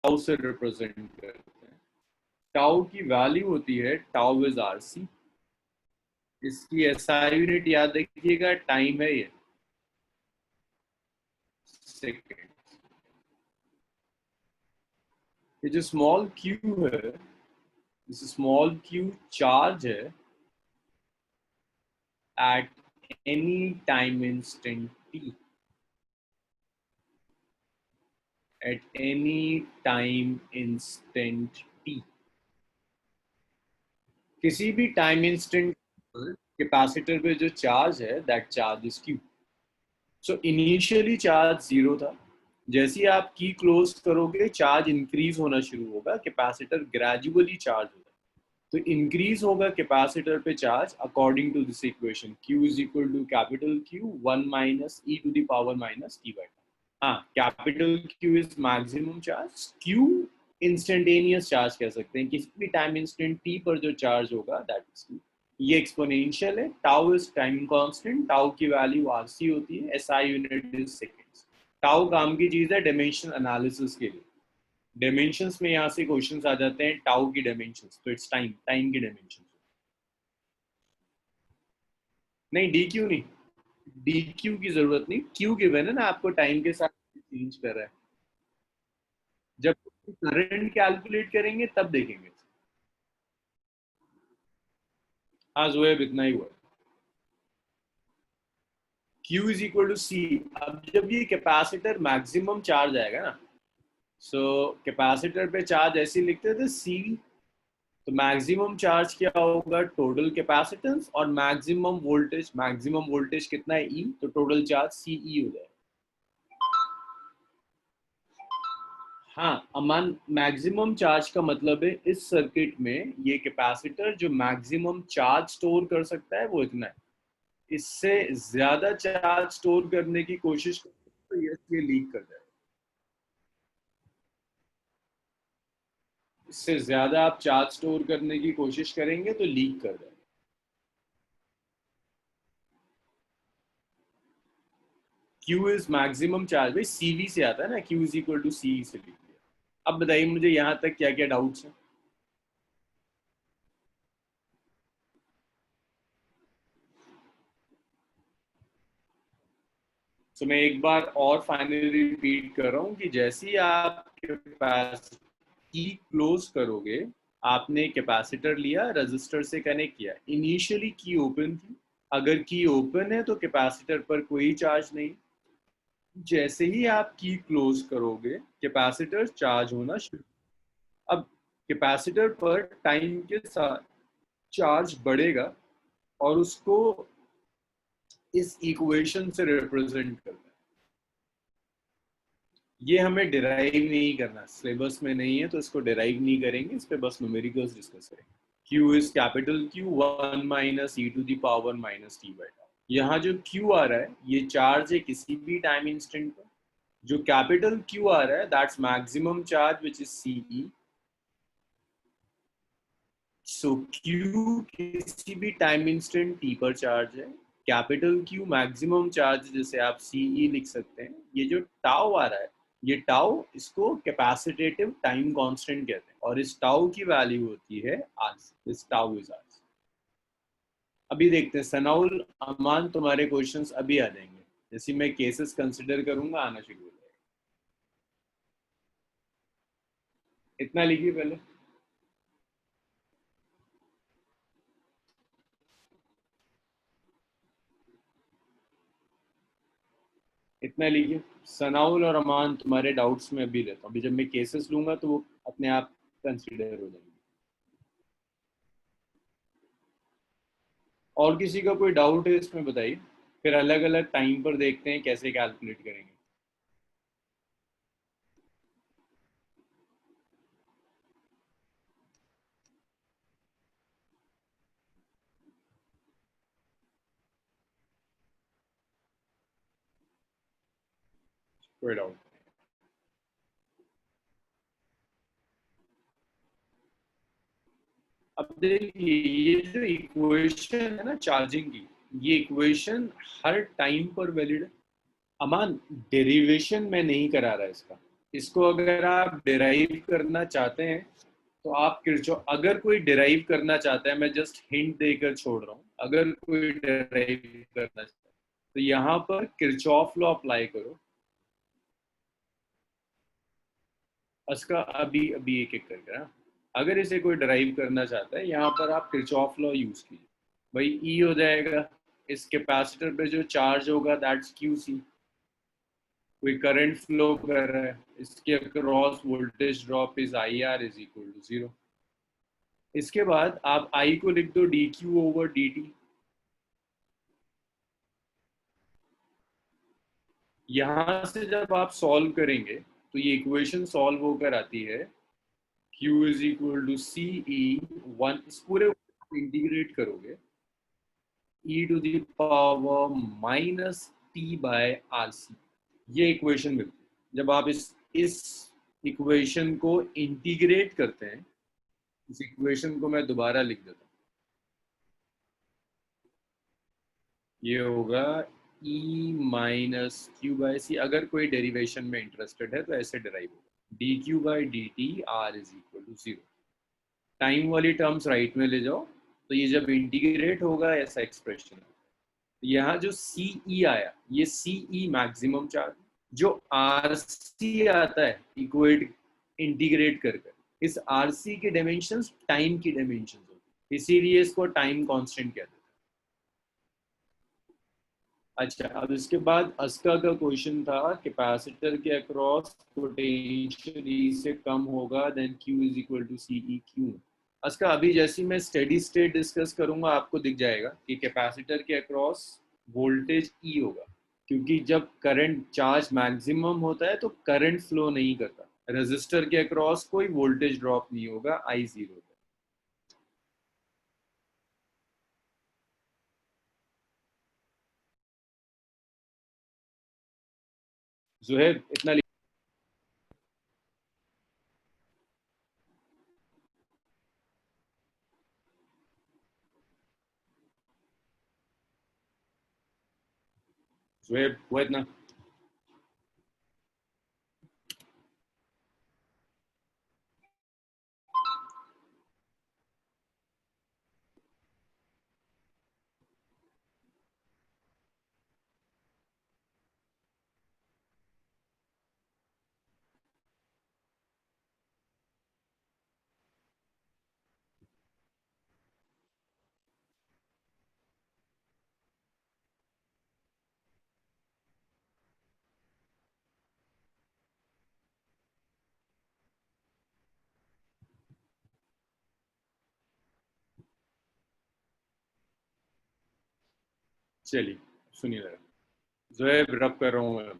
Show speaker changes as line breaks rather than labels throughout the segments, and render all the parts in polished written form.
Tau से represent करते हैं। टाउ की वैल्यू होती है टाउ इज आरसी। इसकी एसआई यूनिट याद रखिएगा, टाइम है ये, सेकेंड। ये जो स्मॉल क्यू है, इस स्मॉल क्यू चार्ज है at any time instant T, at any time instant T. किसी भी टाइम इंस्टेंट कैपेसिटर पे जो चार्ज है that charge is Q. So initially charge zero था, जैसे ही आप की क्लोज करोगे चार्ज इंक्रीज होना शुरू होगा, कैपेसिटर ग्रेजुअली चार्ज होगा। तो इंक्रीज होगा कैपेसिटर पे charge according to this equation, Q is equal to capital Q 1 minus E to the power minus T by. हाँ, capital Q is maximum charge, Q instantaneous charge कह सकते हैं, किसी भी टाइम इंस्टेंट t पर जो charge होगा that is Q। ये एक्सपोनेंशियल है, tau is time constant, tau की वैल्यू आरसी होती है, SI unit is seconds. Tau काम की चीज है डायमेंशन एनालिसिस के लिए। डायमेंशंस में यहाँ से क्वेश्चंस आ जाते हैं, टाउ की डायमेंशंस, तो इट्स टाइम, टाइम की डायमेंशन। नहीं डी क्यू नहीं, डी क्यू की जरूरत नहीं, क्यू गिवन है ना आपको, टाइम के साथ चेंज कर रहा है। जब करंट कैलकुलेट करेंगे तब देखेंगे। हाँ जोएब, इतना ही हुआ। Q इज इक्वल टू सी। अब जब ये कैपेसिटर मैक्सिमम चार्ज आएगा ना, सो कैपेसिटर पे चार्ज ऐसे लिखते थे सी, तो मैक्सिमम चार्ज क्या होगा, टोटल कैपेसिटेंस, और मैक्सिमम वोल्टेज कितना है ई, तो टोटल चार्ज सी ई हो जाएगा। हाँ अमान, मैक्सिमम चार्ज का मतलब है इस सर्किट में ये कैपेसिटर जो मैक्सिमम चार्ज स्टोर कर सकता है वो इतना है। इससे ज्यादा चार्ज स्टोर करने की कोशिश करें तो ये लीक कर जाएगा। इससे ज्यादा आप चार्ज स्टोर करने की कोशिश करेंगे तो लीक कर जाएगा। Q इज मैक्सिमम चार्ज, भाई CV से आता है ना, Q इज इक्वल टू सी से लिख दिया। अब बताइए मुझे यहां तक क्या क्या डाउट्स हैं। तो मैं एक बार और फाइनली रिपीट कर रहा हूँ कि जैसे ही आप कैपेसिटर की क्लोज करोगे, आपने कैपेसिटर लिया, रजिस्टर से कनेक्ट किया, इनिशियली की ओपन थी, अगर की ओपन है तो कैपेसिटर पर कोई चार्ज नहीं। जैसे ही आप की क्लोज करोगे कैपेसिटर चार्ज होना शुरू। अब कैपेसिटर पर टाइम के साथ चार्ज बढ़ेगा और उसको इस इक्वेशन से रिप्रेजेंट करना है। ये हमें डिराइव नहीं करना, सिलेबस में नहीं है तो इसको डिराइव नहीं करेंगे, इस पे बस न्यूमेरिकल्स डिस्कस करेंगे। Q is capital Q 1 minus E to the power minus T by tau. यहाँ जो Q आ रहा है ये चार्ज है किसी भी टाइम इंस्टेंट पर। जो कैपिटल Q आ रहा है that's maximum charge which is CE। So Q किसी भी टाइम इंस्टेंट t पर चार्ज है, कैपिटल Q मैक्सिमम चार्ज जिसे आप CE लिख सकते हैं। ये जो टाउ आ रहा है, ये टाउ, इसको कैपेसिटेटिव टाइम कांस्टेंट कहते हैं, और इस टाउ की वैल्यू होती है आर। इस टाउ इज आर। अभी देखते हैं सनाउल, अमान तुम्हारे क्वेश्चंस अभी आ जाएंगे, जैसे मैं केसेस कंसिडर करूंगा आना शुरू हो जाएगा। इतना लिखिए पहले। इतना लिखिए। सनाउल और अमान तुम्हारे डाउट्स में अभी रहता हूँ, अभी जब मैं केसेस लूंगा तो वो अपने आप कंसिडर हो जाएंगे। और किसी का कोई डाउट है इसमें बताइए, फिर अलग अलग टाइम पर देखते हैं कैसे कैलकुलेट करेंगे। कोई डाउट। अब देखिए ये जो इक्वेशन है ना चार्जिंग की, ये इक्वेशन हर टाइम पर वैलिड है। अमान डेरिवेशन में नहीं करा रहा है इसका, इसको अगर आप डिराइव करना चाहते हैं तो आप किरचॉफ, अगर कोई डिराइव करना चाहता है, मैं जस्ट हिंट देकर छोड़ रहा हूँ, अगर कोई डिराइव करना चाहता है तो यहाँ पर किरचॉफ लॉ अप्लाई करो। इसका अभी अभी एक एक करके ना, अगर इसे कोई डिराइव करना चाहता है यहाँ पर आप किरचॉफ लॉ यूज कीजिए। भाई ई हो जाएगा, इस कैपेसिटर पे जो चार्ज होगा दैट्स क्यू सी। कोई करंट फ्लो कर रहा है, इसके across voltage drop is I R is equal to 0। इसके बाद आप आई को लिख दो D Q over D T. यहां से जब आप सॉल्व करेंगे तो ये इक्वेशन सॉल्व होकर आती है Q is equal to C E one, इस पूरे इंटीग्रेट करोगे e to the power minus T by R C, ये इक्वेशन मिलती है। जब आप इस इक्वेशन को इंटीग्रेट करते हैं, इस इक्वेशन को मैं दोबारा लिख देता हूँ, ये होगा e माइनस क्यू बाय सी। अगर कोई डेरिवेशन में इंटरेस्टेड है तो ऐसे डिराइव होगा, D Q by D T R is equal to 0। Time वाली टर्म्स राइट में ले जाओ, तो ये जब इंटीग्रेट होगा ऐसा एक्सप्रेशन है। यहाँ जो सी ई आया, ये सी ई मैक्सिमम चार्ज, जो आर सी आता है इक्वेट इंटीग्रेट कर कर, इस आर सी की डायमेंशंस टाइम की डायमेंशंस होती है, इसीलिए इसको टाइम कांस्टेंट कहते हैं। अच्छा, अब इसके बाद अस्का का क्वेश्चन था कैपेसिटर के अक्रॉस पोटेंशियल ई से कम होगा then Q is equal to C E Q. अस्का अभी जैसे मैं स्टेडी स्टेट डिस्कस करूंगा आपको दिख जाएगा कि कैपेसिटर के अक्रॉस वोल्टेज ई होगा, क्योंकि जब करंट चार्ज मैक्सिमम होता है तो करंट फ्लो नहीं करता, रेजिस्टर के अक्रॉस कोई वोल्टेज ड्रॉप नहीं होगा, आई जीरो होगा। जुहैब इतना जुहैब वो इतना। चलिए सुनिए जरा, जुहैब रब कर रहा हूँ मैं।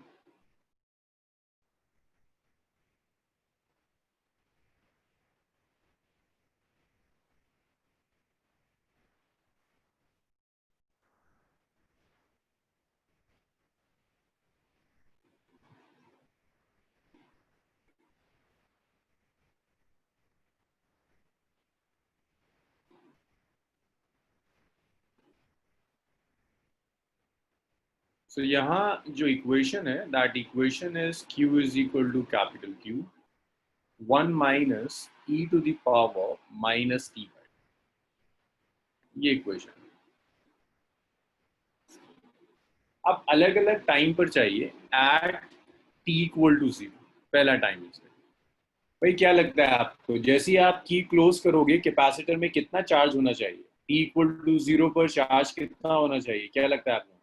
So यहाँ जो इक्वेशन है that equation is Q is equal to capital Q 1 minus E to the power minus T by, ये इक्वेशन। अब अलग अलग टाइम पर चाहिए एट टी इक्वल टू 0, पहला टाइम है। भाई क्या लगता है आपको, जैसे ही आप की क्लोज करोगे कैपेसिटर में कितना चार्ज होना चाहिए, टी इक्वल टू 0 पर चार्ज कितना होना चाहिए, क्या लगता है आपको?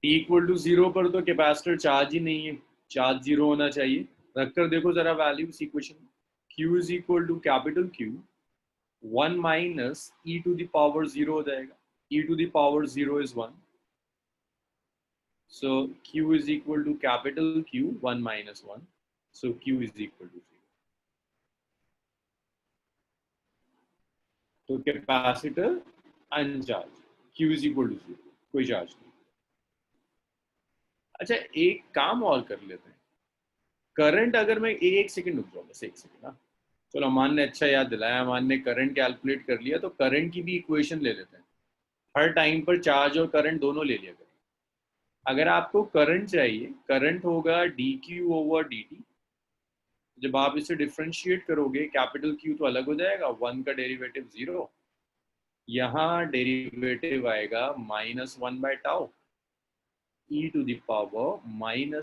टी इक्वल टू 0 पर तो कैपेसिटर चार्ज ही नहीं है, चार्ज 0 होना चाहिए। रखकर देखो जरा वैल्यू इस equation, Q is equal to capital Q 1 minus E to the power 0 हो जाएगा, e to the power 0 is 1, so Q is equal to capital Q 1 minus 1, so Q is equal to 0। तो capacitor अनचार्ज, Q is equal to 0, कोई charge नहीं। अच्छा एक काम और कर लेते हैं, करंट अगर मैं एक सेकंड रुक जाऊँ, बस एक सेकंड ना, चलो अमान ने अच्छा याद दिलाया, अमान ने करंट कैलकुलेट कर लिया, तो करंट की भी इक्वेशन ले लेते हैं, हर टाइम पर चार्ज और करंट दोनों ले लिया करें। अगर आपको करंट चाहिए, करंट होगा D Q over D T. जब आप इसे डिफ्रेंशिएट करोगे, कैपिटल क्यू तो अलग हो जाएगा, 1 का डेरिवेटिव 0, यहाँ डेरिवेटिव आएगा -1/टाउ e to the power -t/।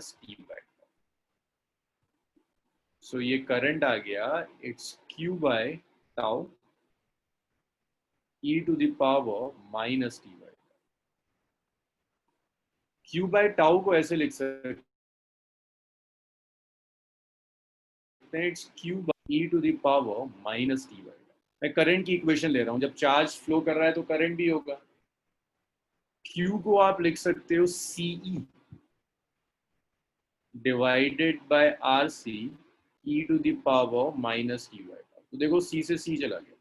So ये करंट आ गया, इट्स q/टाउ e to the power -t/। q/टाउ को ऐसे लिख सकते हैं, it's q/e to the power -t/। मैं करंट की इक्वेशन ले रहा हूं, जब चार्ज फ्लो कर रहा है तो करंट भी होगा। q को आप लिख सकते हो CE divided by RC e to the power -t/। तो देखो C से C चला गया।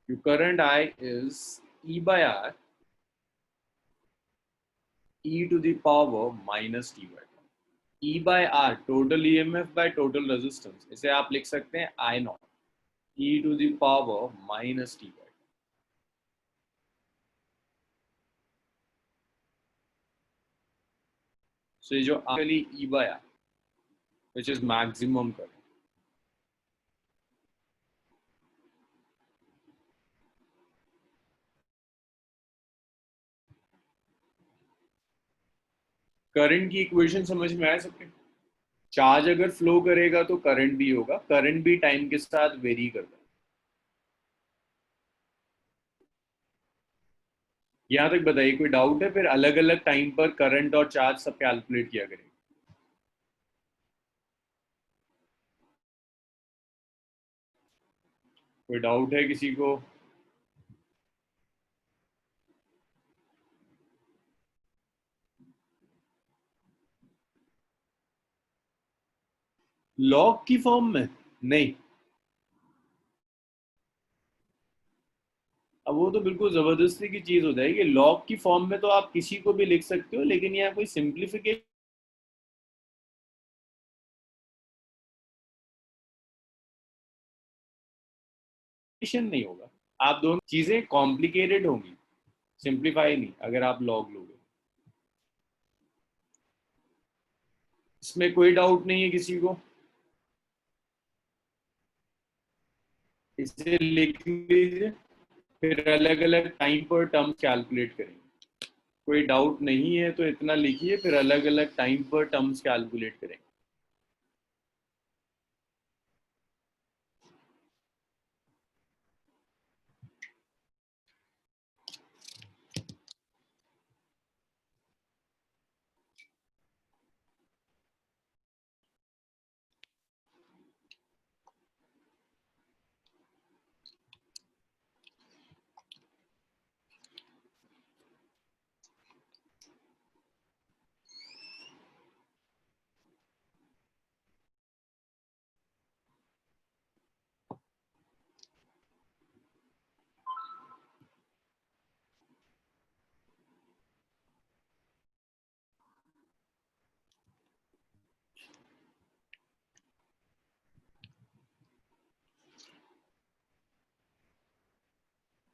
Your current I is E/R e to the power -t/। E/R total EMF by total resistance, इसे आप लिख सकते हैं I0 e to the power -t/। So ये जो actually E/R which is maximum current। Current की इक्वेशन समझ में आया सबके? चार्ज अगर फ्लो करेगा तो करंट भी होगा, करंट भी टाइम के साथ वेरी करता है। यहाँ तक बताइए कोई डाउट है? फिर अलग अलग टाइम पर करंट और चार्ज सब कैलकुलेट किया करेंगे। कोई डाउट है किसी को? लॉग की फॉर्म में नहीं। अब वो तो बिल्कुल जबरदस्ती की चीज हो जाएगी। लॉग की फॉर्म में तो आप किसी को भी लिख सकते हो, लेकिन यहाँ कोई सिंप्लीफिकेशन नहीं होगा। आप दोनों चीजें कॉम्प्लिकेटेड होंगी, सिंप्लीफाई नहीं, अगर आप लॉग लोगे। इसमें कोई डाउट नहीं है किसी को? इसे लिख लीजिए, फिर अलग अलग टाइम पर टर्म्स कैलकुलेट करेंगे। कोई डाउट नहीं है तो इतना लिखिए, फिर अलग अलग टाइम पर टर्म्स कैलकुलेट करेंगे।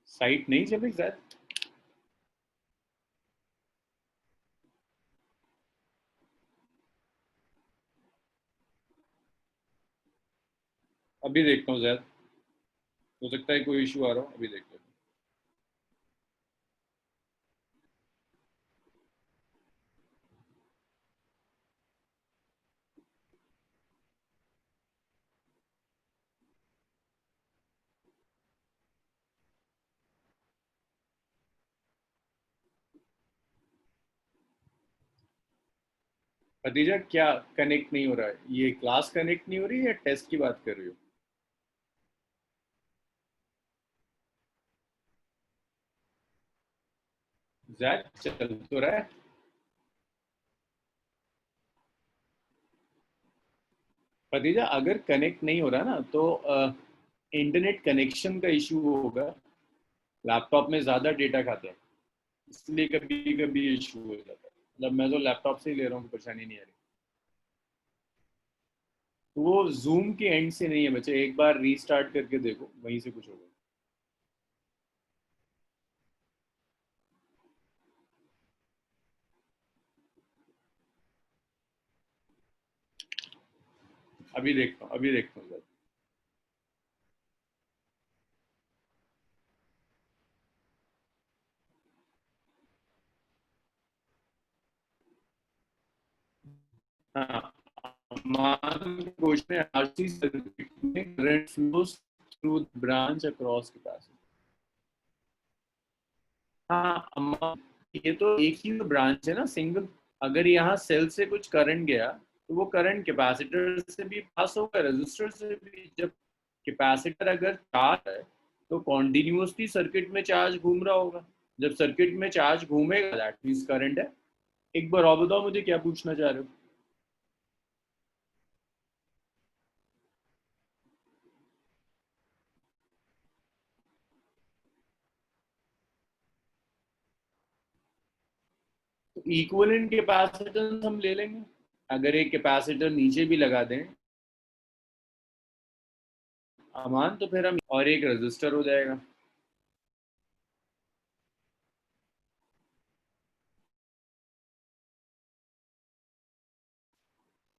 साइट नहीं चलेगी शायद। अभी देखता हूँ शायद, हो सकता है कोई इशू आ रहा हो, अभी देखता हूँ। खदीजा क्या कनेक्ट नहीं हो रहा है? ये क्लास कनेक्ट नहीं हो रही है या टेस्ट की बात कर रही हो? जैक चल तो रहा है। खदीजा अगर कनेक्ट नहीं हो रहा ना तो इंटरनेट कनेक्शन का इशू होगा। लैपटॉप में ज़्यादा डेटा खाता है, इसलिए कभी कभी इशू हो जाता है। मतलब मैं तो लैपटॉप से ही ले रहा हूँ, परेशानी नहीं आ रही। तो वो जूम के एंड से नहीं है बच्चे, एक बार रीस्टार्ट करके देखो, वहीं से कुछ होगा। अभी देखता हूँ। हाँ, मान क्वेश्चन है आरसी सर्किट में current flows through branch across capacitor. हाँ अम्मा, ये तो एक ही ब्रांच है ना, सिंगल। अगर यहाँ सेल से कुछ करंट गया तो वो करंट कैपेसिटर से भी पास होगा, रेजिस्टर से भी। जब कैपेसिटर अगर चार्ज है तो कॉन्टिन्यूसली सर्किट में चार्ज घूम रहा होगा। जब सर्किट में चार्ज घूमेगा दैट मींस करंट है। एक बार और बताओ मुझे क्या पूछना चाह रहे हो। तो इक्विवेलेंट कैपेसिटेंस हम ले लेंगे। अगर एक कैपेसिटर नीचे भी लगा दें अमान, तो फिर हम और एक रेजिस्टर हो जाएगा।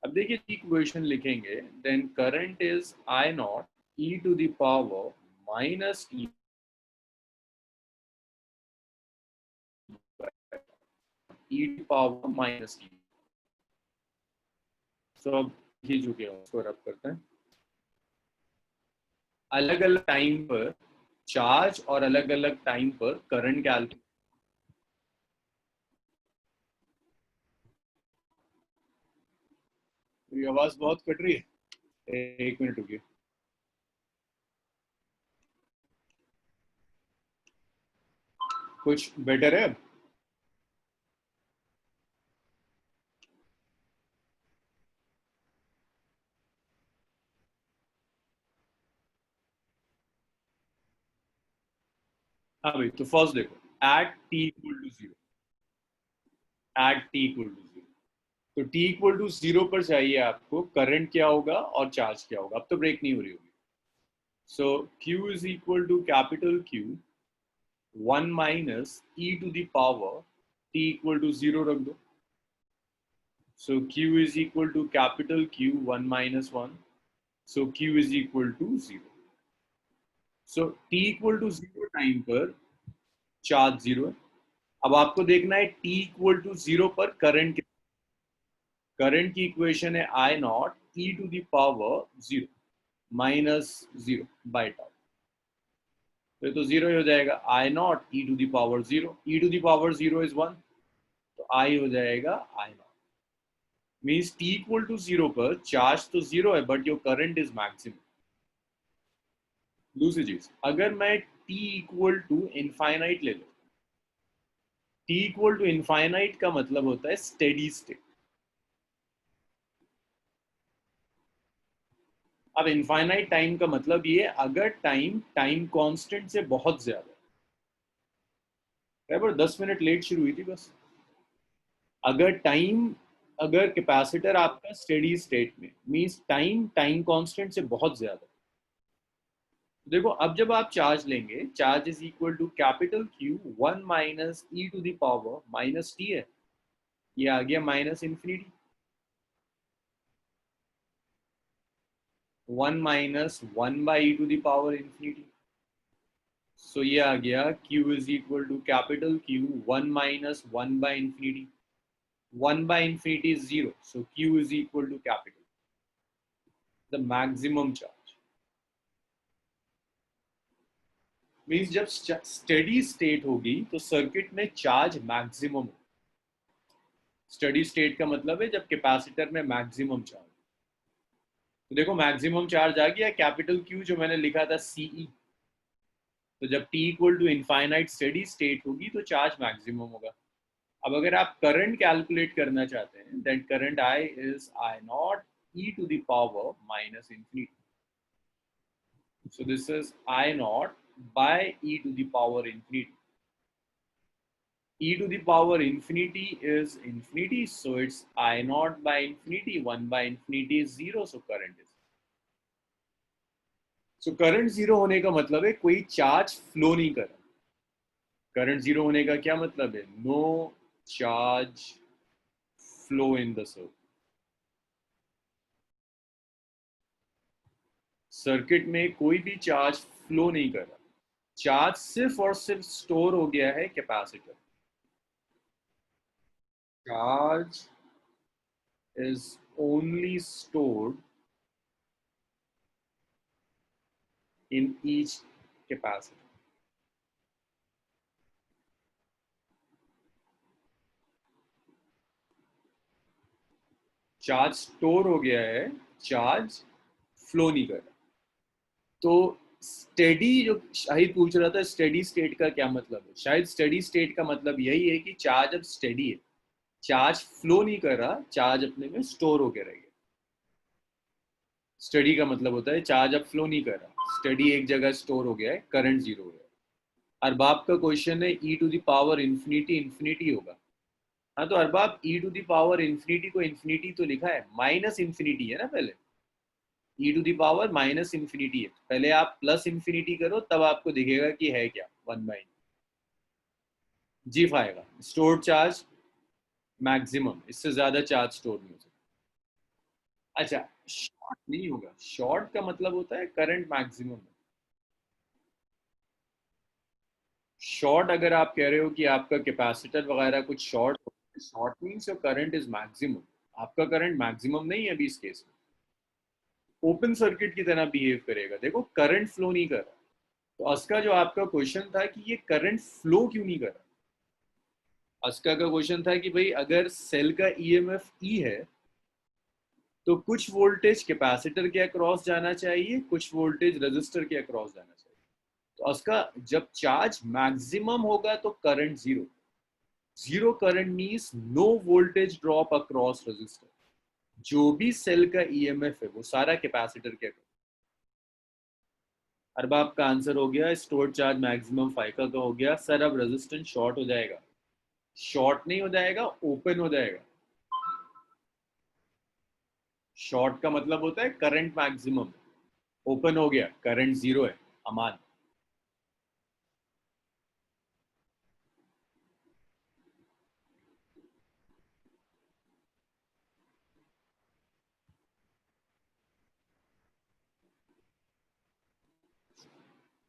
अब देखिए इक्वेशन लिखेंगे, then current is I naught E to the power minus E to power minus T. तो अब ये जो क्या उसको रब करते हैं, अलग अलग टाइम पर चार्ज और अलग अलग टाइम पर करंट कैलकुलेट। ये आवाज बहुत कट रही है, एक मिनट रुकिए। कुछ बेटर है अब? हाँ भाई, तो फर्स्ट देखो, at T equal to zero, at T equal to zero, तो टी इक्वल टू जीरो पर चाहिए आपको करंट क्या होगा और चार्ज क्या होगा। अब तो ब्रेक नहीं हो रही होगी। So Q is equal to capital Q one minus E to the power t equal to zero रख दो। So Q is equal to capital Q one minus one, so Q is equal to zero. So t equal to zero time पर charge zero है। अब आपको देखना है T equal to zero पर current. Current की इक्वेशन है I naught E to the power zero minus zero by tau. तो जीरो ही हो जाएगा, I naught E to the power zero, E to the power zero is one, तो I हो जाएगा I naught. Means T equal to zero पर charge तो जीरो है but your current is maximum. दूसरी चीज, अगर मैं टी इक्वल टू इनफाइनाइट ले लूं, टी इक्वल टू इनफाइनाइट का मतलब होता है स्टेडी स्टेट। अब इनफाइनाइट टाइम का मतलब ये अगर टाइम टाइम कांस्टेंट से बहुत ज्यादा है, पर 10 मिनट लेट शुरू हुई थी बस। अगर टाइम, अगर कैपेसिटर आपका स्टेडी स्टेट में मींस टाइम टाइम कांस्टेंट से बहुत ज्यादा। देखो अब जब आप चार्ज लेंगे, charge is equal to capital Q one minus E to the power minus T है, ये आ गया minus infinity, one minus one by E to the power infinity. So ये आ गया q is equal to capital Q one minus one by infinity, one by infinity is zero, so q is equal to capital the maximum charge. Means जब steady state होगी तो circuit में charge maximum हो। Steady state का मतलब है जब capacitor में मैक्सिमम चार्ज। तो देखो मैक्सिमम चार्ज आ गया कैपिटल क्यू जो मैंने लिखा था सीई। तो जब T equal to infinite steady state होगी तो चार्ज मैक्सिमम होगा। अब अगर आप करंट कैलकुलेट करना चाहते हैं, then current I is I naught E to the power minus infinity. So this is I naught by e to the power infinity. E to the power infinity is infinity, so it's I naught by infinity. 1 by infinity is zero, so current is. So current zero होने का मतलब है कोई charge flow नहीं कर रहा। Current zero होने का क्या मतलब है? No charge flow in the circuit. Circuit में कोई भी चार्ज फ्लो नहीं कर रहा, चार्ज सिर्फ और सिर्फ स्टोर हो गया है capacitor. Charge is only stored in each capacitor. Charge store हो गया है, चार्ज फ्लो नहीं कर रहा। तो स्टेडी, जो शाहिद पूछ रहा था स्टेडी स्टेट का क्या मतलब है, शायद स्टेडी स्टेट का मतलब यही है कि चार्ज अब स्टेडी है, चार्ज फ्लो नहीं कर रहा, चार्ज अपने में स्टोर होकर रह गया। स्टडी का मतलब होता है चार्ज अब फ्लो नहीं कर रहा, स्टडी एक जगह स्टोर हो गया है, करंट जीरो हो गया है। अरबाब का क्वेश्चन है E to the power infinity infinity होगा। हाँ तो Arbab E to the power infinity को इन्फिनिटी तो लिखा है, माइनस इन्फिनिटी है ना, पहले E to the power minus infinity है, पहले आप प्लस इन्फिनिटी करो तब आपको दिखेगा कि है क्या, वन बाई। जी फाएगा स्टोर्ड चार्ज मैक्सिमम, इससे ज्यादा चार्ज स्टोर नहीं हो सकता। अच्छा, शॉर्ट नहीं होगा, शॉर्ट का मतलब होता है करंट मैक्सिमम। शॉर्ट अगर आप कह रहे हो कि आपका कैपेसिटर वगैरह कुछ short, short means your current is maximum, आपका करंट मैक्सिमम नहीं है अभी इस केस में, ओपन सर्किट की तरह बिहेव करेगा। देखो करंट फ्लो नहीं कर रहा, तो अस्का जो आपका क्वेश्चन था कि ये करंट फ्लो क्यों नहीं कर रहा, अस्का का क्वेश्चन था कि भाई अगर सेल का ईएमएफ ई है तो कुछ वोल्टेज कैपेसिटर के अक्रॉस जाना चाहिए, कुछ वोल्टेज रजिस्टर के अक्रॉस जाना चाहिए। तो उसका जब चार्ज मैक्सिमम होगा तो current zero, zero current means no voltage drop across register, जो भी सेल का ईएमएफ है वो सारा कैपेसिटर के अक्रॉस। अरबाब का आंसर हो गया, स्टोर्ड चार्ज मैक्सिमम फाइका का हो गया। सर अब रेजिस्टेंस शॉर्ट हो जाएगा, शॉर्ट नहीं हो जाएगा, ओपन हो जाएगा। शॉर्ट का मतलब होता है करंट मैक्सिमम, ओपन हो गया करंट जीरो है, अमान।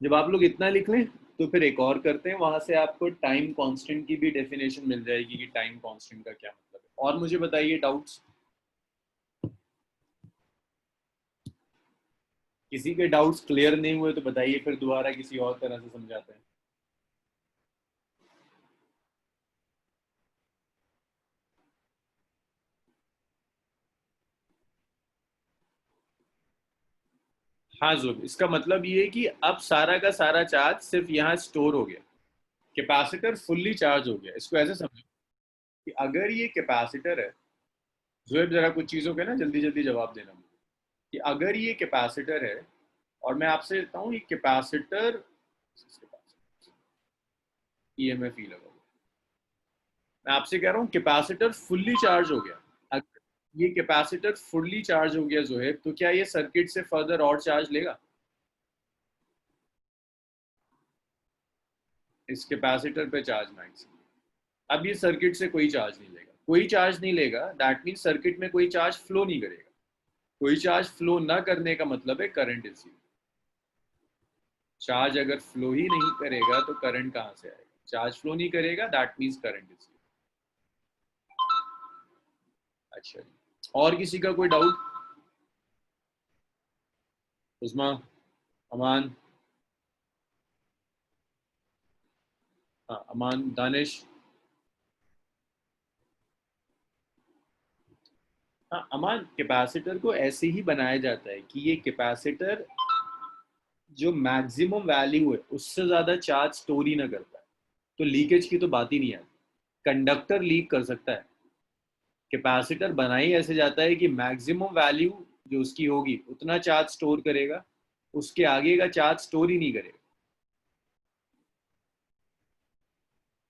जब आप लोग इतना लिख लें तो फिर एक और करते हैं, वहां से आपको टाइम कांस्टेंट की भी डेफिनेशन मिल जाएगी कि टाइम कांस्टेंट का क्या मतलब है। और मुझे बताइए डाउट्स, किसी के डाउट्स क्लियर नहीं हुए तो बताइए, फिर दोबारा किसी और तरह से समझाते हैं। हाँ जुब, इसका मतलब ये है कि अब सारा का सारा चार्ज सिर्फ यहाँ स्टोर हो गया, कैपेसिटर फुल्ली चार्ज हो गया। इसको ऐसे समझो कि अगर ये कैपेसिटर है, जुएब जरा कुछ चीज़ों के ना जल्दी जल्दी जवाब देना, कि अगर ये कैपेसिटर है और मैं आपसे कहता हूँ ये कैपेसिटर ईएमएफ ई लगा हुआ, मैं आपसे कह रहा हूँ कैपेसिटर फुल्ली चार्ज हो गया। अगर ये कैपेसिटर फुल्ली चार्ज हो गया जोहेब, तो क्या ये सर्किट से फर्दर और चार्ज लेगा? इस कैपेसिटर पे चार्ज मैक्सिमम। अब ये सर्किट से कोई चार्ज नहीं लेगा, कोई चार्ज नहीं लेगा, दैट मीन सर्किट में कोई चार्ज फ्लो नहीं करेगा। कोई चार्ज फ्लो ना करने का मतलब है करंट इज जीरो। चार्ज अगर फ्लो ही नहीं करेगा तो करंट कहां से आएगा? चार्ज फ्लो नहीं करेगा, that means current is zero. अच्छा जी, और किसी का कोई डाउट? उस्मा, अमान, हाँ अमान, दानिश। हाँ अमान, कैपेसिटर को ऐसे ही बनाया जाता है कि ये कैपेसिटर जो मैक्सिमम वैल्यू है उससे ज्यादा चार्ज स्टोर ही ना करता है, तो लीकेज की तो बात ही नहीं आती। कंडक्टर लीक कर सकता है, कैपेसिटर बना ही ऐसे जाता है कि मैक्सिमम वैल्यू जो उसकी होगी उतना चार्ज स्टोर करेगा, उसके आगे का चार्ज स्टोर ही नहीं करेगा।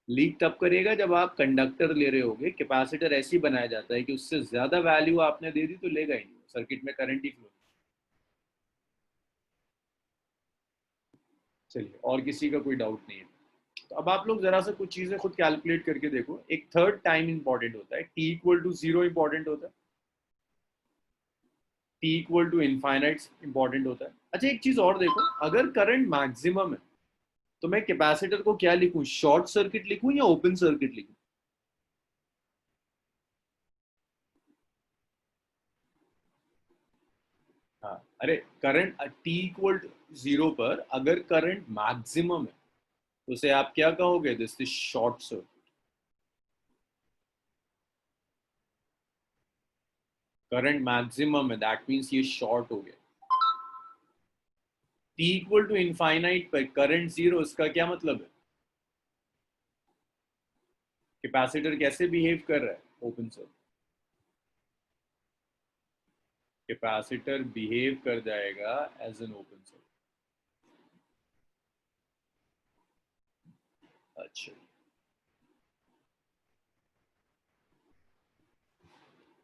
लीक तब करेगा जब आप कंडक्टर ले रहे होगे, कैपेसिटर ऐसे ही बनाया जाता है कि उससे ज्यादा वैल्यू आपने दे दी तो लेगा ही नहीं, सर्किट में करंट ही फ्लो। चलिए, और किसी का कोई डाउट नहीं है तो अब आप लोग जरा सा कुछ चीजें खुद कैलकुलेट करके देखो। एक थर्ड टाइम इंपॉर्टेंट होता है, T equal to zero important होता है। T equal to infinite important होता है। अच्छा एक चीज और देखो, अगर करंट मैक्सिमम है तो मैं कैपेसिटर को क्या लिखूं, शॉर्ट सर्किट लिखूं या ओपन सर्किट लिखूं? हाँ, अरे current T equal to zero पर अगर करंट मैक्सिमम है तो उसे आप क्या कहोगे, this is short circuit. Current maximum है दैट मीन्स ये शॉर्ट हो गया। टी इक्वल टू इनफाइनाइट पर करंट जीरो, इसका क्या मतलब है, कैपेसिटर कैसे बिहेव कर रहा है, ओपन सर्किट। कैपेसिटर बिहेव कर जाएगा एज एन ओपन सर्किट। अच्छा,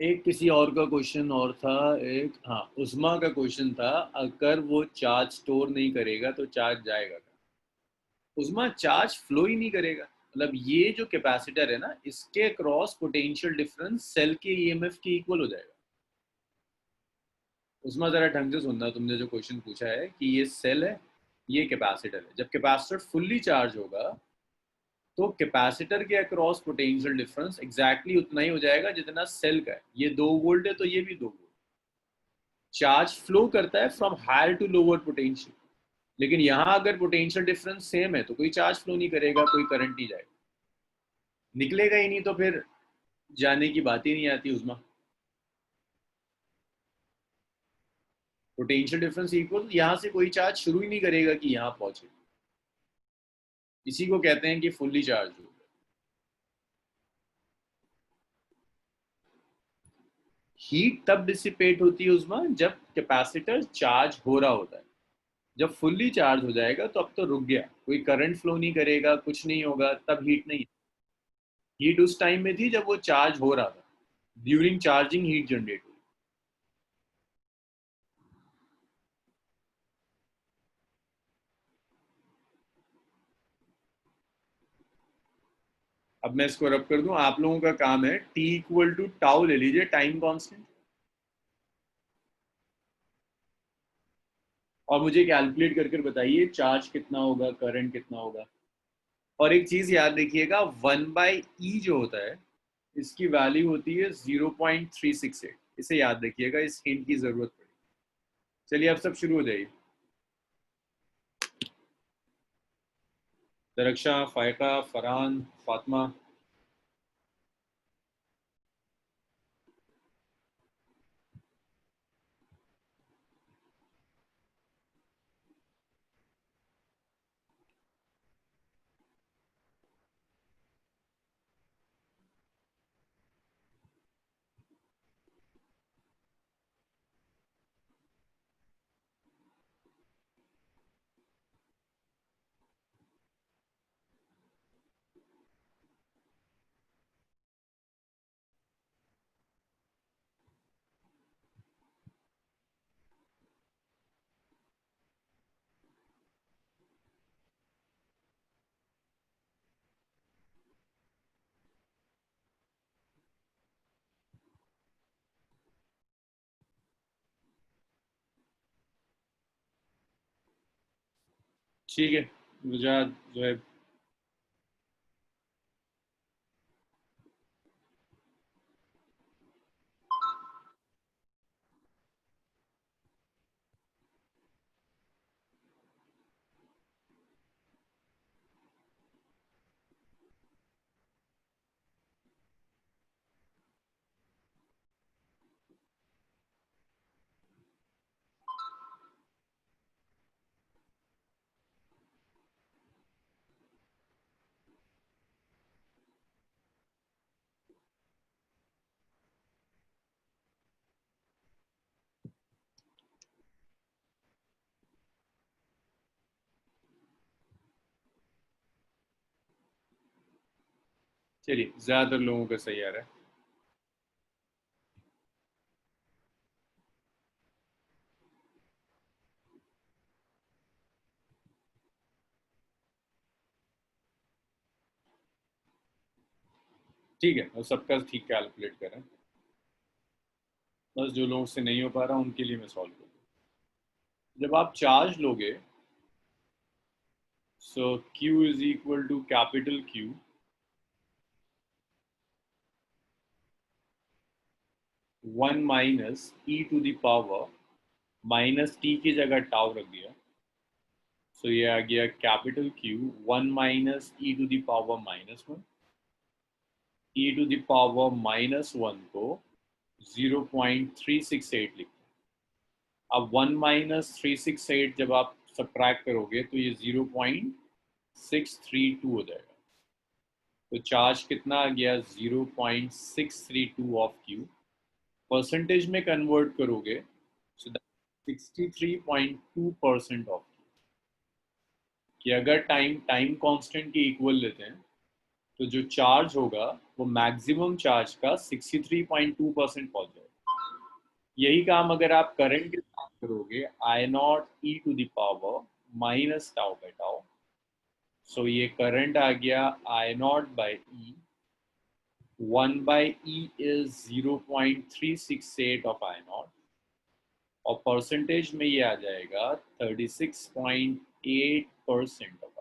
एक किसी और का क्वेश्चन और था, एक हाँ उस्मा का क्वेश्चन था, अगर वो चार्ज स्टोर नहीं करेगा तो चार्ज जाएगा कहाँ? उस्मा चार्ज फ्लो ही नहीं करेगा, मतलब ये जो कैपेसिटर है ना इसके क्रॉस पोटेंशियल डिफरेंस सेल के ईएमएफ के इक्वल हो जाएगा। उस्मा जरा ढंग से सुनना, तुमने जो क्वेश्चन पूछा है कि ये सेल है, ये कैपेसिटर है, जब कैपेसिटर फुल्ली चार्ज होगा तो कैपेसिटर के अक्रॉस पोटेंशियल डिफरेंस एग्जैक्टली उतना ही हो जाएगा जितना सेल का है। ये 2 वोल्ट है तो ये भी 2 वोल्ट। चार्ज फ्लो करता है from higher to lower potential, लेकिन यहाँ अगर पोटेंशियल डिफरेंस सेम है तो कोई चार्ज फ्लो नहीं करेगा, कोई करंट नहीं जाएगा, निकलेगा ही नहीं, तो फिर जाने की बात ही नहीं आती उसमें। पोटेंशियल डिफरेंस इक्वल, यहाँ से कोई चार्ज शुरू ही नहीं करेगा कि यहाँ पहुंचे, इसी को कहते हैं कि फुल्ली चार्ज हो। हीट तब डिसिपेट होती है उसमें जब कैपेसिटर चार्ज हो रहा होता है, जब फुल्ली चार्ज हो जाएगा तो अब तो रुक गया, कोई करंट फ्लो नहीं करेगा, कुछ नहीं होगा, तब हीट नहीं। हीट उस टाइम में थी जब वो चार्ज हो रहा था, ड्यूरिंग चार्जिंग हीट जनरेट हुई। अब मैं इसको रब कर दूं, आप लोगों का काम है टी इक्वल टू टाउ ले लीजिए, टाइम कांस्टेंट, और मुझे कैलकुलेट करके बताइए चार्ज कितना होगा, करंट कितना होगा। और एक चीज याद रखिएगा, 1/e जो होता है इसकी वैल्यू होती है 0.368, इसे याद रखिएगा, इस हिंट की जरूरत पड़ेगी। चलिए अब सब शुरू हो जाइए। दरक्षा, फायका, फरहान, फातिमा। ठीक है, मुझे जो है। चलिए ज्यादातर लोगों का सही आ रहा है। ठीक है, और सबका ठीक कैलकुलेट करें। बस जो लोगों से नहीं हो पा रहा उनके लिए मैं सॉल्व करूँ। जब आप चार्ज लोगे, so Q is equal to capital Q, 1 minus e to the power, minus T की जगह टाउ रख दिया, सो ये आ गया capital Q, 1 minus e to the power -1, e to the power -1 को 0.368 लिखते हैं। अब 1 माइनस 368 जब आप सब्ट्रैक्ट करोगे तो ये 0.632 हो जाएगा। तो चार्ज कितना आ गया, 0.632 ऑफ क्यू। परसेंटेज में कन्वर्ट करोगे सो 63.2% ऑफ, कि अगर टाइम टाइम कांस्टेंट की इक्वल लेते हैं तो जो चार्ज होगा वो मैक्सिमम चार्ज का 63.2% पहुंच जाएगा। यही काम अगर आप करंट के साथ करोगे, I naught E to the power minus tau by tau, so ये करंट आ गया I naught by E, 1 by E is 0.368 of I naught, और परसेंटेज में ये आ जाएगा 36.8% ऑफ I,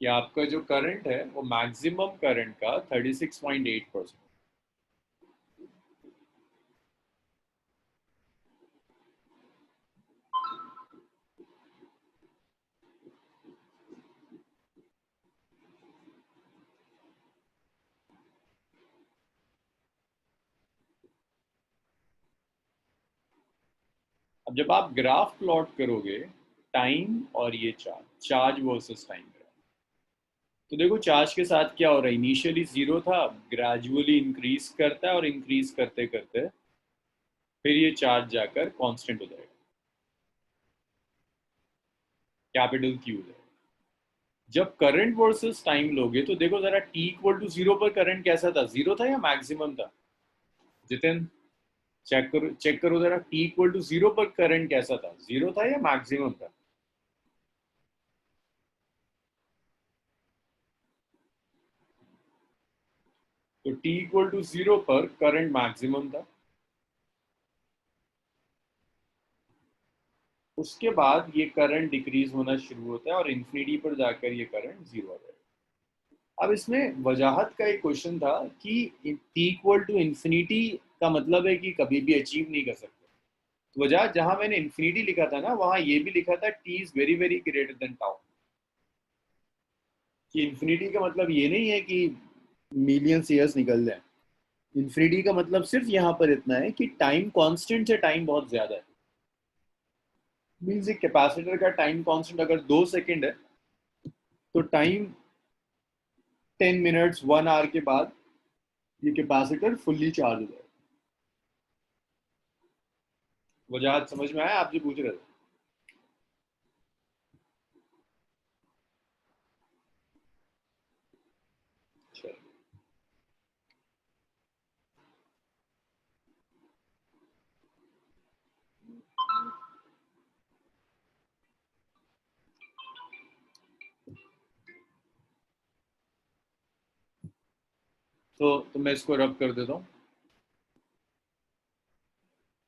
कि आपका जो करंट है वो मैक्सिमम करंट का 36.8%। अब जब आप ग्राफ प्लॉट करोगे टाइम और ये charge, charge versus time graph, तो देखो चार्ज के साथ क्या हो रहा है, इनिशियली जीरो था, ग्रेजुअली इंक्रीज करता है और इंक्रीज करते करते फिर ये चार्ज जाकर कांस्टेंट हो जाएगा, कैपिटल क्यू है। जब करंट वर्सेस टाइम लोगे तो देखो जरा t इक्वल टू जीरो पर करंट कैसा था, जीरो था या मैक्सिमम था? जितिन, चेक करो जरा, t इक्वल टू जीरो पर करंट कैसा था, जीरो था या मैक्सिमम था? तो t इक्वल टू जीरो पर करंट मैक्सिमम था, उसके बाद ये करंट डिक्रीज होना शुरू होता है और इंफिनिटी पर जाकर ये करंट जीरो आ जाएगा। अब इसमें वजाहत का एक क्वेश्चन था कि t इक्वल टू इंफिनिटी का मतलब है कि कभी भी अचीव नहीं कर सकते। तो वजह जहां मैंने इंफिनिटी लिखा था ना, वहां ये भी लिखा था t is very very greater than tau, कि इंफिनिटी का मतलब ये नहीं है कि मिलियन ईयर्स निकल जाए। इंफिनिटी का मतलब सिर्फ यहाँ पर इतना है कि टाइम कांस्टेंट से टाइम बहुत ज्यादा है। मीन्स एक कैपेसिटर का टाइम कांस्टेंट अगर 2 सेकेंड है तो टाइम 10 मिनट्स 1 आवर के बाद ये कैपेसिटर फुल्ली चार्ज हो जाएगा। वजाहत समझ में आया आप जो पूछ रहे थे? अच्छा, तो मैं इसको रब कर देता हूँ।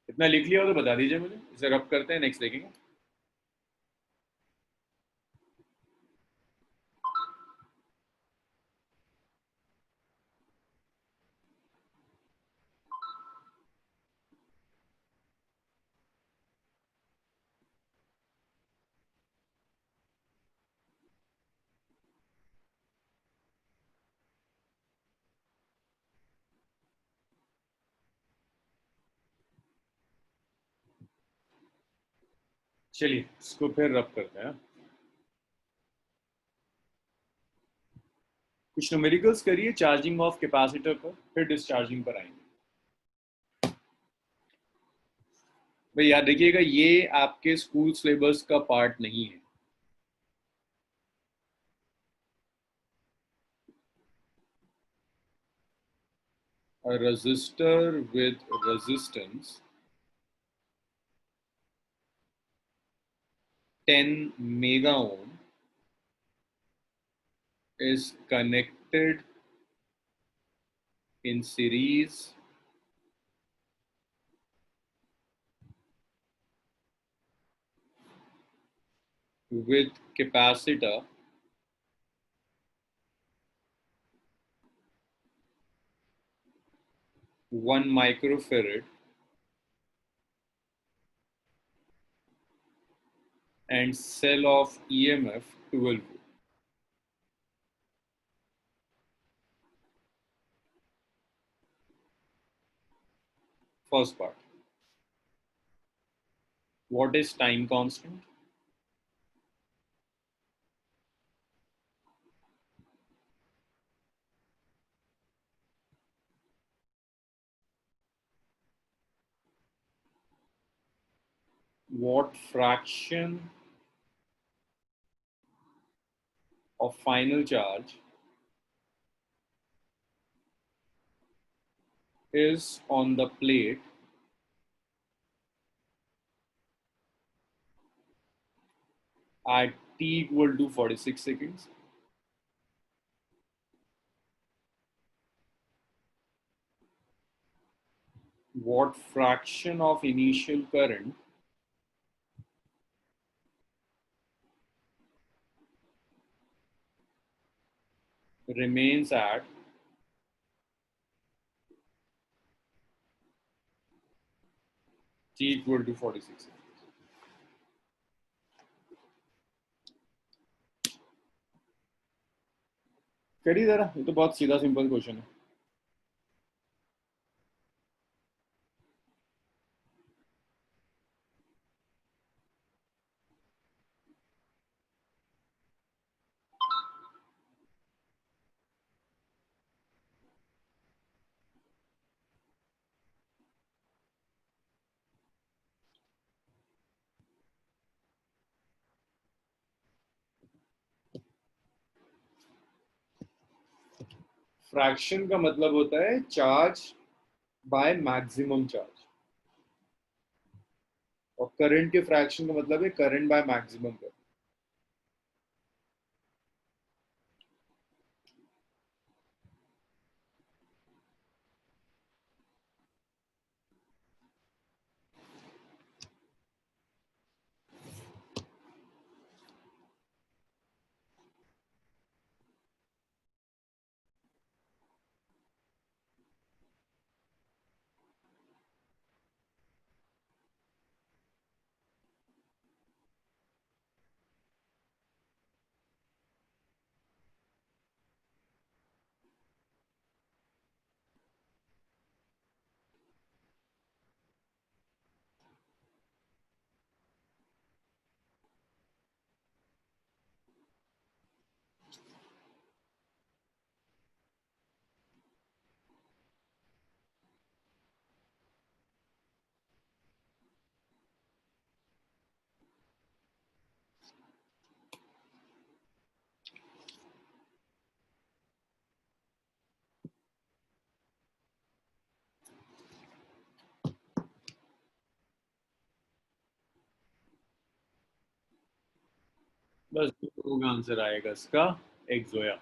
इतना लिख लिया हो तो बता दीजिए मुझे, इसे रब करते हैं, नेक्स्ट देखेंगे। चलिए इसको फिर रब करते हैं। कुछ न्यूमेरिकल्स करिए चार्जिंग ऑफ कैपेसिटर पर, फिर डिस्चार्जिंग पर आएंगे। भाई याद रखिएगा ये आपके स्कूल सिलेबस का पार्ट नहीं है। A resistor with resistance 10 mega ohm is connected in series with capacitor one microfarad and cell of EMF 12 volt. First part. What is time constant? What fraction of final charge is on the plate at t equal to 46 seconds? What fraction of initial current remains at t equal to 46 seconds? करिए जरा, ये तो बहुत सीधा simple question है. Fraction का मतलब होता है चार्ज बाय मैक्सिमम चार्ज, और करंट के फ्रैक्शन का मतलब है करंट बाय मैक्सिमम करंट. बस दो का आंसर आएगा इसका, एक्सोया.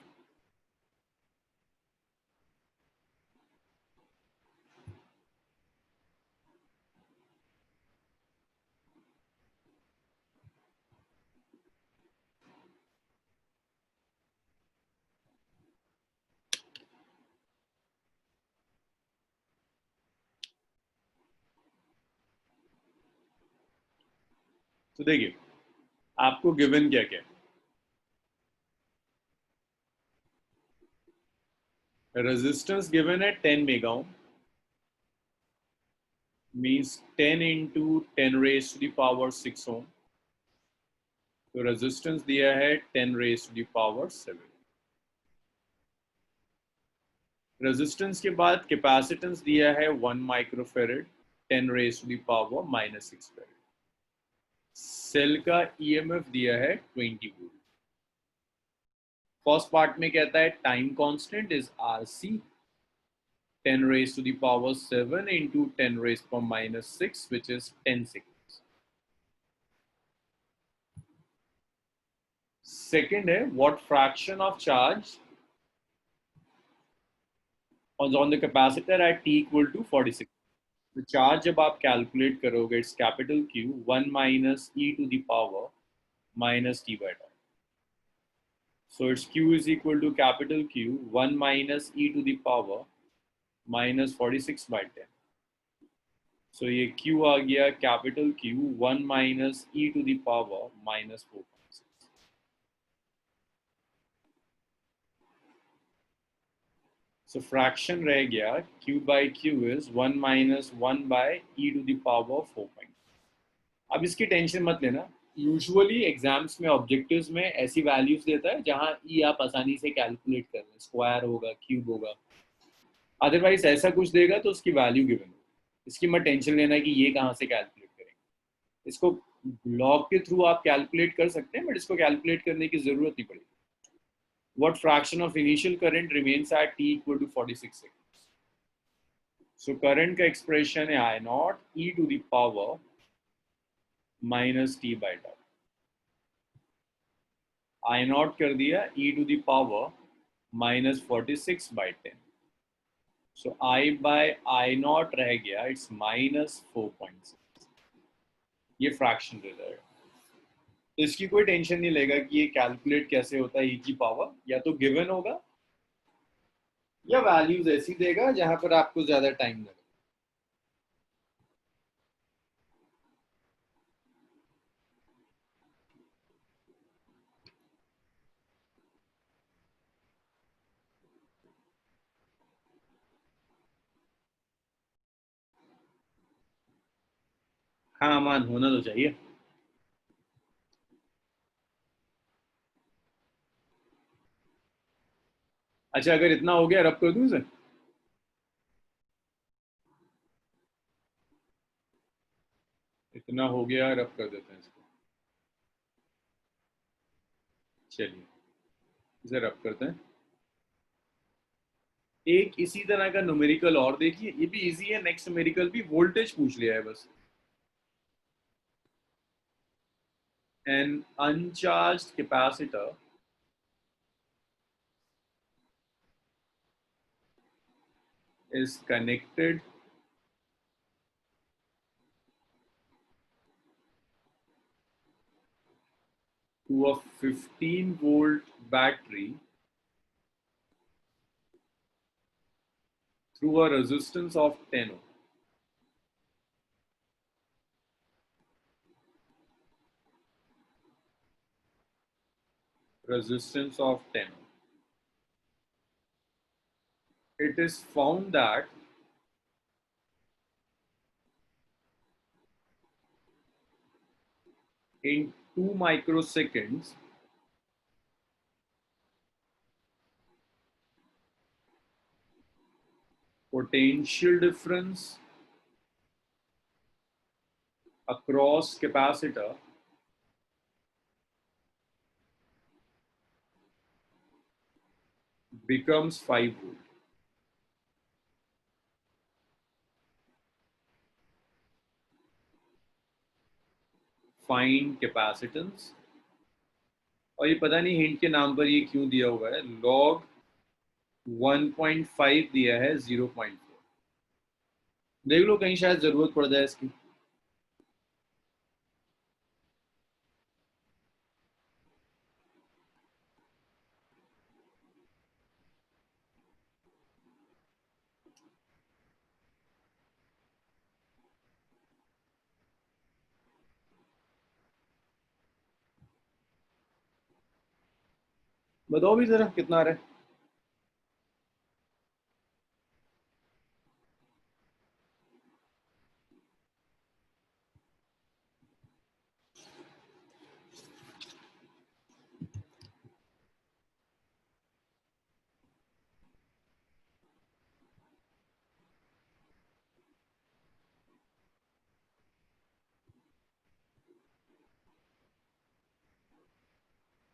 तो देखिए, आपको गिवन क्या क्या है. रेजिस्टेंस गिवन है 10 mega ohm, means 10 into 10 raised to the power 6 ohm. तो रेजिस्टेंस दिया है 10 raised to the power 7. Resistance के बाद कैपेसिटेंस दिया है 1 microfarad 10 raised to the power -6 farad. Cell का ईएमएफ दिया है 20 वोल्ट. फर्स्ट पार्ट में कहता है time constant is RC 10 raised to the power 7 into 10 raised to -6, which is 10 seconds. Second है what fraction of charge on the capacitor at t equal to 46. तो charge जब आप calculate करोगे, it's capital Q 1 - e to the power minus t by tau. So its q is equal to capital Q 1 minus e to the power minus 46 by 10. So ये q आ गया capital Q 1 minus e to the power minus 4.6. So fraction रह गया q by q is 1 minus 1 by e to the power 4. अब इसकी tension मत लेना. Usually exams में objectives में ऐसी वैल्यूज देता है जहां ई आप आसानी से कैलकुलेट कर लें, स्क्वायर होगा, क्यूब होगा. अदरवाइज ऐसा कुछ देगा तो उसकी वैल्यू गिवन होगी. इसकी मत टेंशन लेना कि ये कहाँ से कैलकुलेट करेंगे. इसको लॉग के थ्रू आप कैलकुलेट कर सकते हैं, बट इसको कैलकुलेट करने की जरूरत नहीं पड़ेगी. What fraction of initial current remains at t equal to 46 seconds? So current का expression है I naught e to the power minus t by tau. I naught कर दिया e to the power minus 46 by 10. So I by I naught रह गया, it's minus 4.6. ये fraction result. तो इसकी कोई टेंशन नहीं लेगा कि ये कैलकुलेट कैसे होता है e की पावर. या तो गिवन होगा या वैल्यूज ऐसी देगा जहां पर आपको ज्यादा टाइम लगे. हाँ अमान, होना तो चाहिए. अच्छा, अगर इतना हो गया रब कर दूं इसे. इतना हो गया रब कर देते हैं इसको. चलिए इसे रब करते हैं. एक इसी तरह का न्यूमेरिकल और देखिए, ये भी इजी है. नेक्स्ट न्यूमेरिकल भी वोल्टेज पूछ लिया है बस. An uncharged capacitor is connected to a 15-volt battery through a resistance of 10 ohm. Resistance of 10 ohm. It is found that in 2 microseconds, potential difference across capacitor becomes 5 volt. Find capacitance. और ये पता नहीं hint के नाम पर ये क्यों दिया हुआ है. log 1.5 दिया है 0.4. देख लो कहीं शायद जरूरत पड़ जाए इसकी. बताओ भी जरा कितना आ रहा है.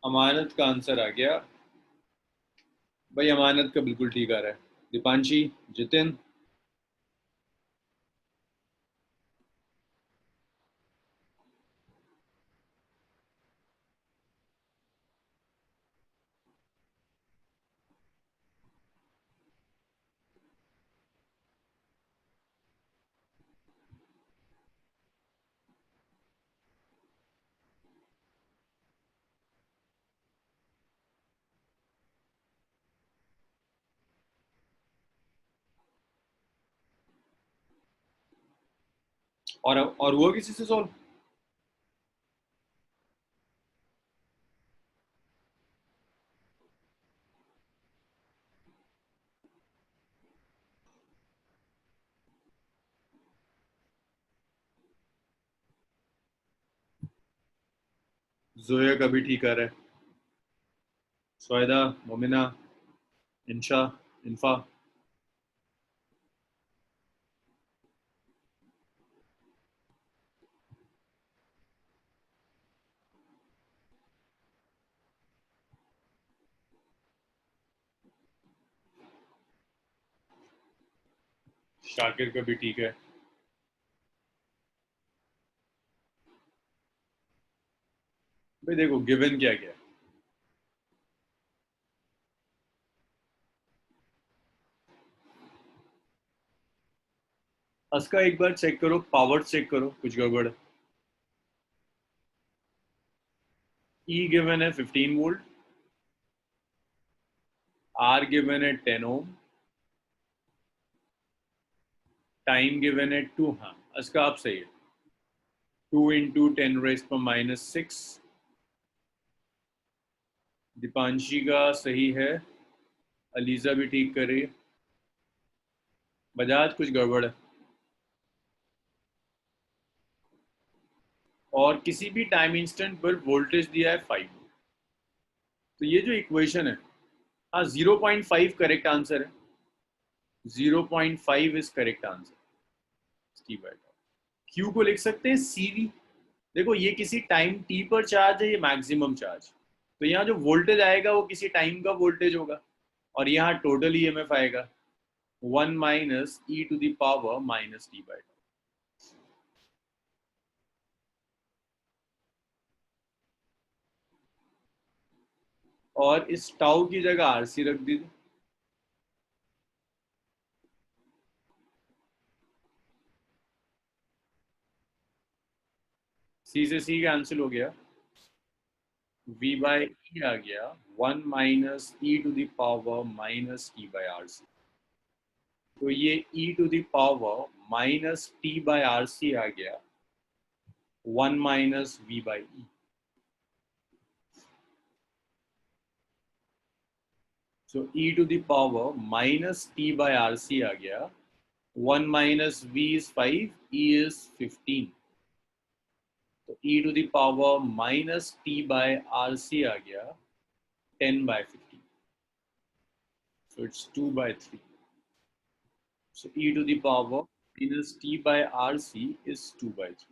अमानत का आंसर आ गया भाई. अमानत का बिल्कुल ठीक आ रहा है. दीपांशी, जितिन. और हुआ किसी से सॉल्व? जोया कभी ठीक कर रहा है। स्वाइदा, मोमिना, इंशा, इन्फा। शाकिर कभी ठीक है। भाई देखो गिवन क्या क्या है। उसका एक बार चेक करो, पावर चेक करो, कुछ गड़बड़ है। ई गिवन है 15 वोल्ट, आर गिवन है 10 ओम, टाइम गिवन है 2। हाँ, इसका आप सही है। 2 × 10⁻⁻⁶। दीपांशी का सही है। अलीजा भी ठीक कर रही है। बजाज कुछ गड़बड़ है। और किसी भी टाइम इंस्टेंट पर वोल्टेज दिया है 5। तो ये जो इक्वेशन है, हाँ 0.5 करेक्ट आंसर है। 0.5 इज करेक्ट आंसर। क्यू को लिख सकते हैं सीवी। देखो ये किसी टाइम टी पर चार्ज है, ये मैक्सिमम चार्ज। तो यहाँ जो वोल्टेज आएगा वो किसी टाइम का वोल्टेज होगा, और यहाँ टोटल ईएमएफ आएगा 1 - e⁻⁻ और इस टाउ की जगह आरसी रख दीजिए। सी से सी कैंसिल हो गया। v बाई ई आ गया 1 - e⁻⁻ तो ये e⁻−t/rc आ गया 1 - v/e। So e⁻−t/rc आ गया 1 - v is 5, e is 15। तो e⁻−t/rc आ गया 10/15। So it's 2/3। So e⁻−t/rc is 2/3।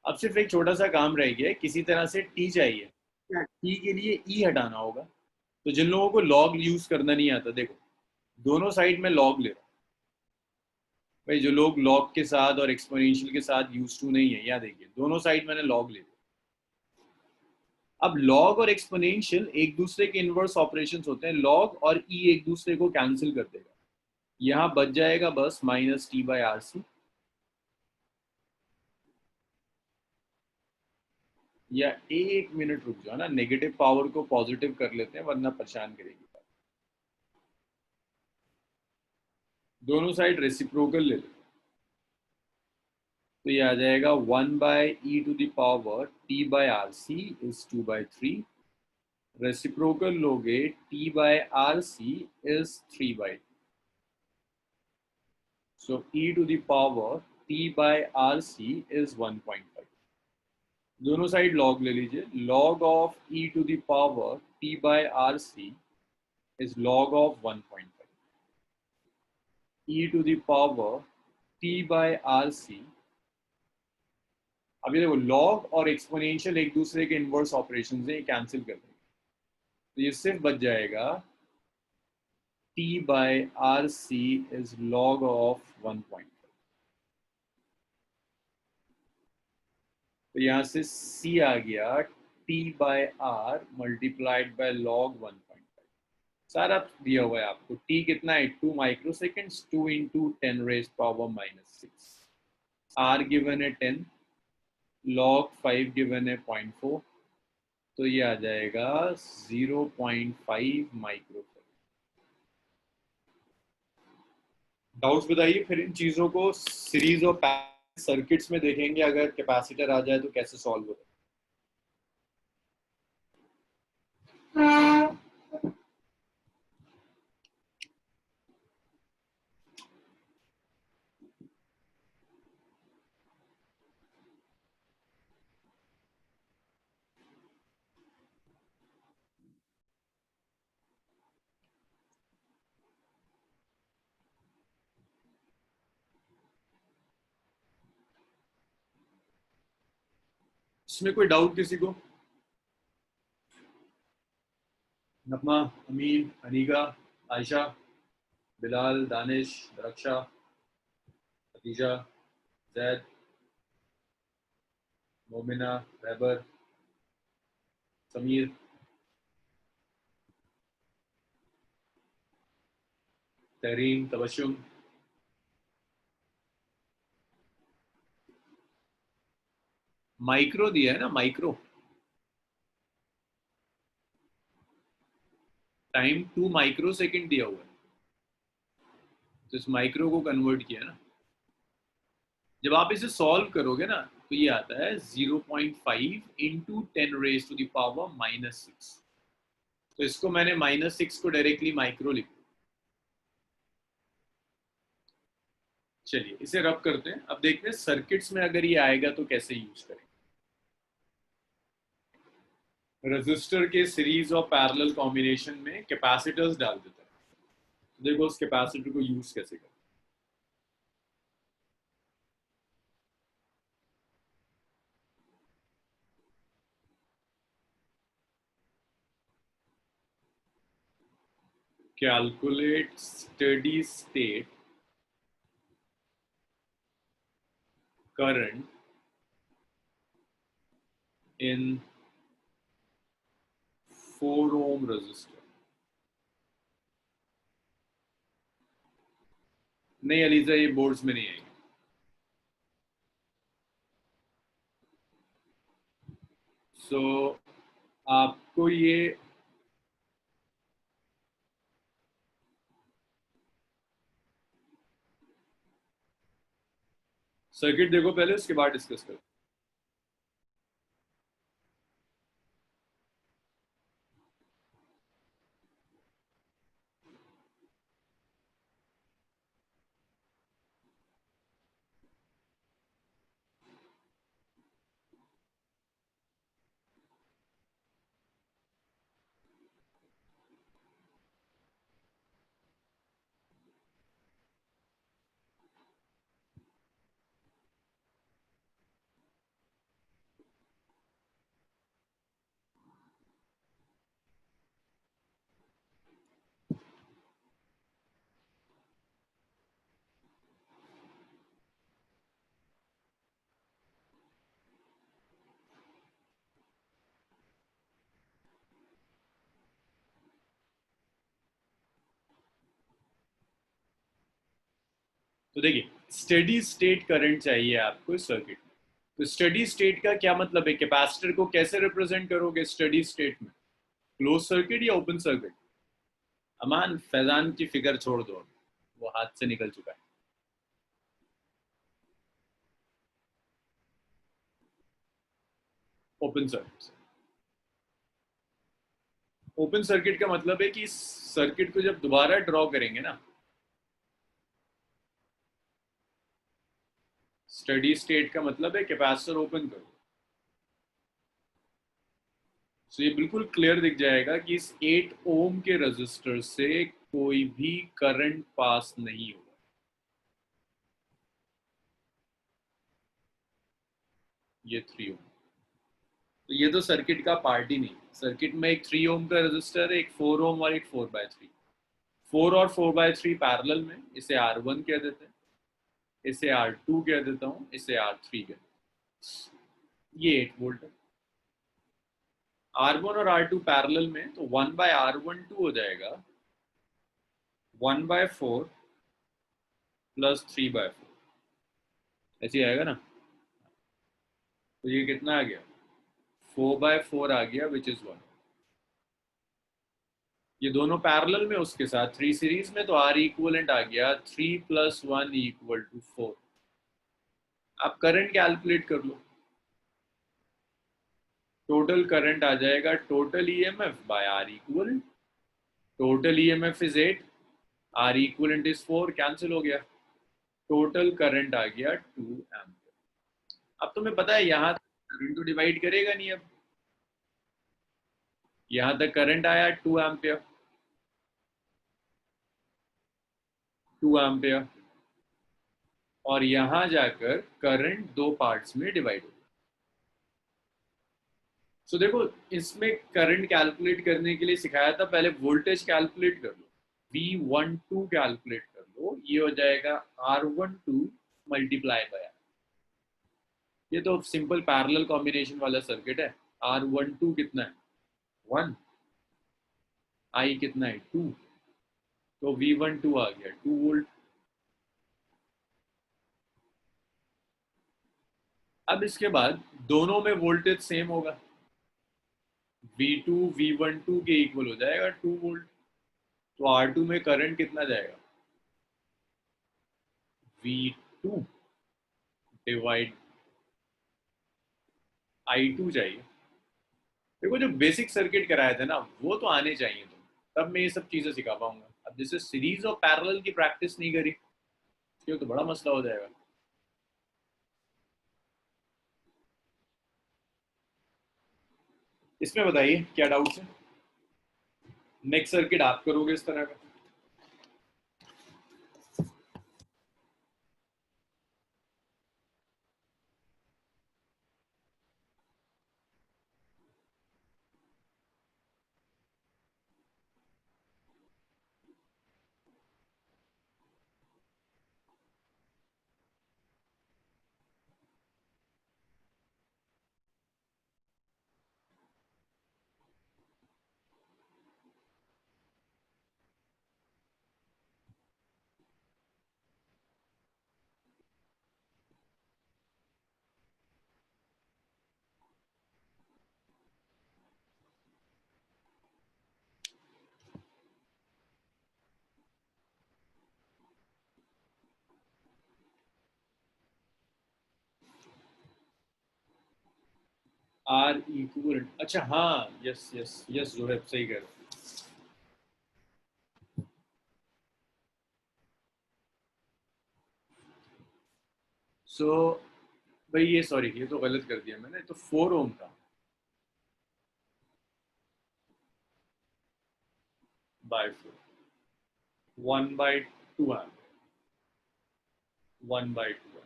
अब सिर्फ एक छोटा सा काम रह गया है, किसी तरह से टी चाहिए। टी के लिए ई हटाना होगा। तो जिन लोगों को लॉग यूज करना नहीं आता, देखो दोनों साइड में लॉग ले रहा हूं। भाई जो लोग लॉग के साथ और एक्सपोनेंशियल के साथ यूज टू नहीं है, यहाँ देखिए दोनों साइड मैंने लॉग ले लिया। अब लॉग और एक्सपोनेंशियल एक दूसरे के इनवर्स ऑपरेशंस होते हैं, लॉग और ई एक दूसरे को कैंसिल कर देगा। यहाँ बच जाएगा बस -t/rc। या एक मिनट रुक जाओ ना, नेगेटिव पावर को पॉजिटिव कर लेते हैं वरना परेशान करेगी। दोनों साइड रेसिप्रोकल ले लो। तो ये आ जाएगा 1/e⁻t/rc इज 2/3। रेसिप्रोकल लोगे t/rc is 3/2। So e⁻t/rc is 1.5। दोनों साइड लॉग ले लीजिए। Log of e⁻t/rc is log of 1.5। e⁻t/rc, अभी देखो लॉग और एक्सपोनेंशियल एक दूसरे के इनवर्स ऑपरेशन से कैंसिल कर देंगे। तो ये सिर्फ बच जाएगा t/rc इज log ऑफ 1.5। तो यहाँ से c आ गया t/r मल्टीप्लाइड बाय log 1.5। सारा दिया हुआ है आपको। t कितना है 2 माइक्रोसेकेंड्स, 2 × 10⁻⁻⁶। r गिवन है 10, log 5 गिवन है 0.4। तो ये आ जाएगा 0.5 माइक्रो। डाउट्स बताइए, फिर इन चीजों को सीरीज और सर्किट्स में देखेंगे, अगर कैपेसिटर आ जाए तो कैसे सॉल्व होगा। इसमें कोई डाउट किसी को? नपमा, अमीन, अनीका, आयशा, बिलाल, दानिश, रक्षा, खदीजा, जैद, मोमिना, रहबर, समीर, तहरीन, तबशुम। माइक्रो दिया है ना, माइक्रो। टाइम 2 माइक्रो सेकंड दिया हुआ है, तो इस माइक्रो को कन्वर्ट किया ना। जब आप इसे सॉल्व करोगे ना, तो ये आता है 0.5 into 10 raised to the power -6। तो इसको मैंने -6 को डायरेक्टली माइक्रो लिखा। चलिए इसे रब करते हैं, अब देखते हैं सर्किट्स में अगर ये आएगा तो कैसे यूज करें। रेजिस्टर के सीरीज और पैरेलल कॉम्बिनेशन में कैपेसिटर्स डाल देते हैं। तो देखो उस कैपेसिटर को यूज कैसे करें। Calculate steady state current in 4 ohm resistor। नहीं अलीजा, ये बोर्ड्स में नहीं आएगी। सो आपको ये सर्किट देखो पहले, उसके बाद डिस्कस करो। तो देखिए, स्टेडी स्टेट करंट चाहिए आपको इस सर्किट में। तो स्टेडी स्टेट का क्या मतलब है, कैपेसिटर को कैसे रिप्रेजेंट करोगे स्टेडी स्टेट में? क्लोज सर्किट या ओपन सर्किट? अमान, फैजान की फिगर छोड़ दो, वो हाथ से निकल चुका है। Open circuit. ओपन सर्किट का मतलब है कि इस सर्किट को जब दोबारा ड्रॉ करेंगे ना, स्टेडी स्टेट का मतलब है कैपेसिटर ओपन करो, तो ये बिल्कुल क्लियर दिख जाएगा कि इस 8 ओम के रेजिस्टर से कोई भी करंट पास नहीं होगा। ये 3 ओम। तो ये तो सर्किट का पार्ट ही नहीं। सर्किट में एक 3 ओम का रेजिस्टर है, एक 4 ओम और एक 4/3। 4 और 4/3 पैरेलल में, इसे R1 कह देते हैं, इसे R2 कह देता हूँ, इसे R3 कह देता हूँ। ये 8 वोल्ट है। R1 और R2 पैरेलल में, तो 1/R12 हो जाएगा 1/4 प्लस 3/4, ऐसे आएगा ना। तो ये कितना आ गया, 4/4 आ गया, विच इज 1। ये दोनों पैरेलल में उसके साथ 3 सीरीज में, तो आर इक्वलेंट आ गया 3 + 1 = 4। आप करंट कैलकुलेट कर लो, टोटल करंट आ जाएगा total EMF by R equivalent. Total EMF is 8, R equivalent is 4, cancel हो गया, टोटल करंट आ गया 2 एम्पियर। अब तुम्हें पता है यहाँ करंट तो डिवाइड करेगा नहीं, अब यहाँ तक करंट आया 2 एम्पियर, 2 एम्पियर, और यहां जाकर करंट दो पार्ट्स में डिवाइड हो। सो देखो, इसमें करंट कैलकुलेट करने के लिए सिखाया था, पहले वोल्टेज कैलकुलेट कर लो, V12 कैलकुलेट कर लो, ये हो जाएगा R12 मल्टीप्लाई बाय, ये तो सिंपल पैरेलल कॉम्बिनेशन वाला सर्किट है। R12 कितना है 1, I कितना है 2, तो V12 आ गया 2 वोल्ट। अब इसके बाद दोनों में वोल्टेज सेम होगा, V2 V12 के इक्वल हो जाएगा 2 वोल्ट, तो R2 में करंट कितना जाएगा, V2 डिवाइड I2 चाहिए। देखो जो बेसिक सर्किट कराए थे ना वो तो आने चाहिए, तब मैं ये सब चीजें सिखा पाऊंगा। अब जैसे सीरीज और पैरेलल की प्रैक्टिस नहीं करी, ये तो बड़ा मसला हो जाएगा। इसमें बताइए क्या डाउट है, नेक्स्ट सर्किट आप करोगे इस तरह का। आर इक्वल, अच्छा हाँ, यस यस यस जोहेब सही कह रहे हो। सो भाई ये सॉरी, ये तो गलत कर दिया मैंने, तो 4 ओम का बाय 4, 1/2 एम्प, 1/2 एम्प।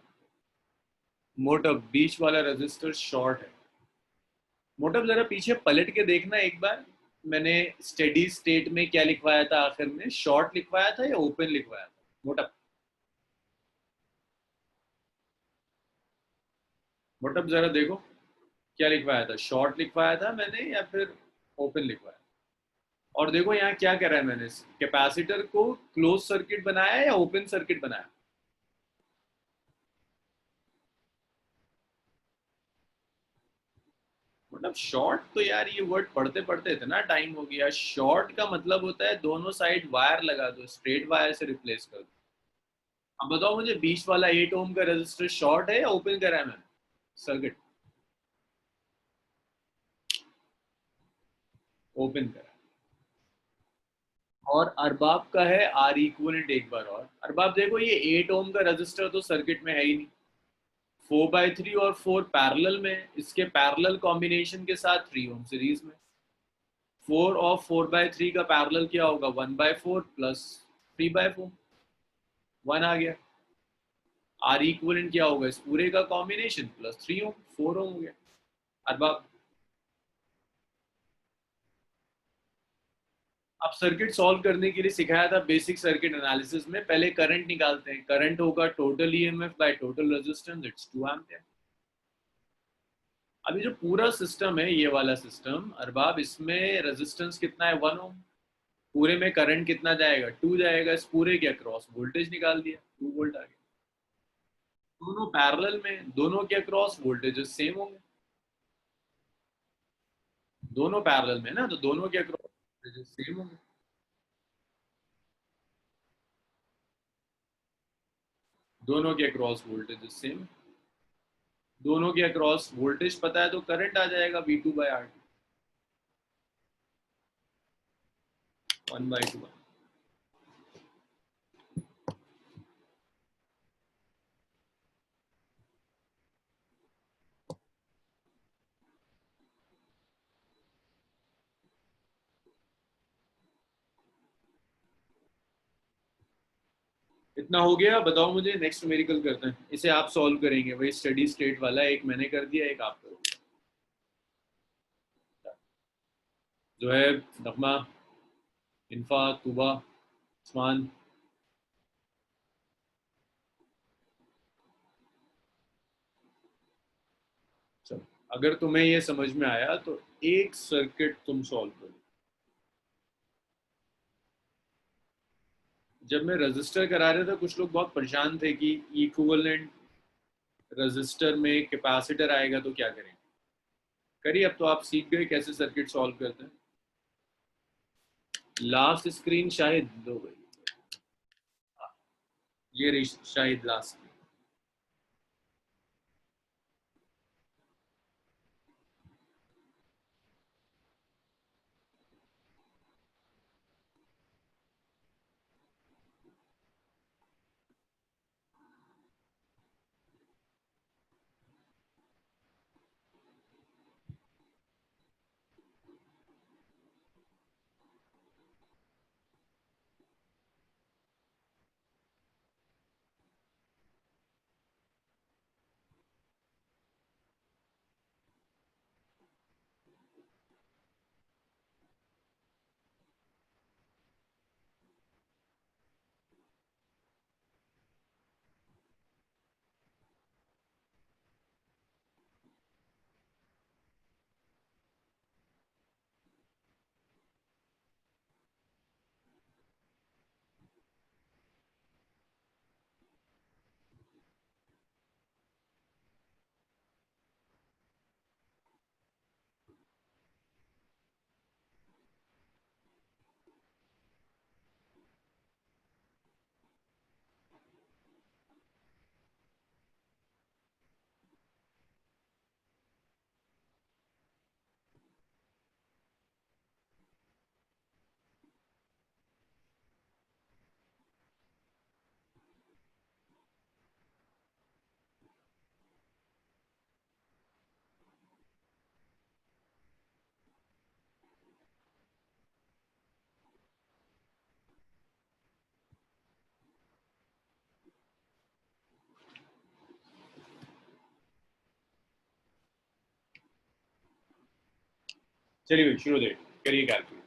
मोटा बीच वाला रेजिस्टर शॉर्ट है। मोटा जरा पीछे पलट के देखना एक बार, मैंने स्टेडी स्टेट में क्या लिखवाया था, आखिर में शॉर्ट लिखवाया था या ओपन लिखवाया था मोटा। मोटा जरा देखो क्या लिखवाया था, शॉर्ट लिखवाया था मैंने या फिर ओपन लिखवाया। और देखो यहाँ क्या कह रहा है मैंने, कैपेसिटर को क्लोज सर्किट बनाया या ओपन सर्किट बनाया। मतलब शॉर्ट तो यार ये वर्ड पढ़ते पढ़ते इतना टाइम हो गया, शॉर्ट का मतलब होता है दोनों साइड वायर लगा दो, स्ट्रेट वायर से रिप्लेस कर दो। अब बताओ मुझे, बीच वाला 8 ओम का रेजिस्टर शॉर्ट है या ओपन करा है मैंने सर्किट, ओपन करा। और अरबाब का है आर इक्वलेंट, एक बार और अरबाब देखो, ये 8 ओम का रजिस्टर तो सर्किट में है ही नहीं, 4/3 और 4 पैरेलल में, इसके पैरेलल कॉम्बिनेशन के साथ 3 ओम सीरीज में। 4 और 4/3 का पैरेलल क्या होगा, 1/4 प्लस 3/4, 1 आ गया। आर इक्वलेंट क्या होगा, इस पूरे का कॉम्बिनेशन प्लस 3 ओम, 4 ओम हो गया। अरबाब अब सर्किट सॉल्व करने के लिए सिखाया था बेसिक सर्किट एनालिसिस में, पहले करंट निकालते हैं, करंट होगा total EMF by total resistance, it's 2 ampere. अभी जो पूरा सिस्टम है ये वाला सिस्टम अरबाब, इसमें रेजिस्टेंस कितना है 1 ओम, पूरे में करंट कितना जाएगा 2 जाएगा, इस पूरे के अक्रॉस वोल्टेज निकाल दिया 2 वोल्ट आ गया। दोनों पैरेलल में, दोनों के अक्रॉस वोल्टेजेस सेम होंगे, दोनों पैरेलल में ना, तो दोनों के अक्रॉस वोल्टेजेस सेम होंगे। दोनों के अक्रॉस वोल्टेज सेम, दोनों के अक्रॉस वोल्टेज पता है तो करंट आ जाएगा V2/R, 1/2। इतना हो गया, बताओ मुझे। नेक्स्ट न्यूमेरिकल करते हैं, इसे आप सॉल्व करेंगे, वही स्टडी स्टेट वाला, एक मैंने कर दिया, एक आप करोगे। जो है नगमा, इन्फा, तुबा, उस्मान। चलो, अगर तुम्हें ये समझ में आया तो एक सर्किट तुम सॉल्व करो। जब मैं रजिस्टर करा रहा था कुछ लोग बहुत परेशान थे कि इक्विवेलेंट रजिस्टर में कैपेसिटर आएगा तो क्या करें। करिए, अब तो आप सीख गए कैसे सर्किट सॉल्व करते हैं। लास्ट स्क्रीन शायद दो भाई, ये रही शायद लास्ट। चलिए भाई शुरू दे, करिए कैलकुलेट।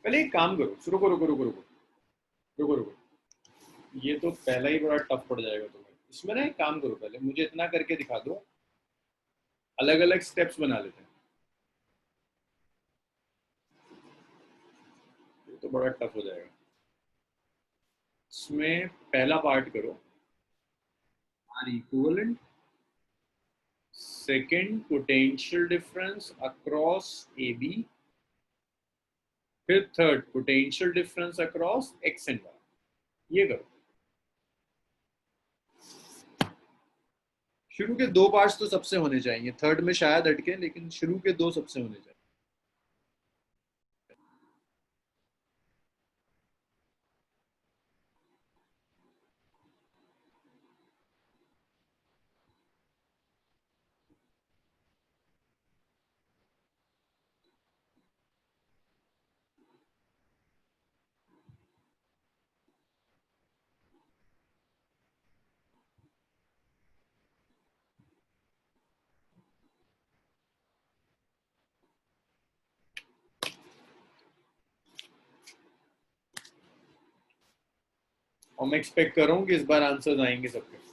पहले एक काम करो, रुको रुको रुको रुको रुको रुको, ये तो पहला ही बड़ा टफ पड़ जाएगा तुम्हें। इसमें ना एक काम करो, पहले मुझे इतना करके दिखा दो, अलग अलग स्टेप्स बना लेते हैं। ये तो बड़ा टफ हो जाएगा। इसमें पहला पार्ट करो, R equivalent, second potential difference across A B, फिर third potential difference across X and Y. ये करो। शुरू के दो पार्ट्स तो सबसे होने चाहिए, थर्ड में शायद अटके, लेकिन शुरू के दो सबसे होने चाहिए। और मैं एक्सपेक्ट कर रहा हूँ कि इस बार आंसर्स आएंगे सबके।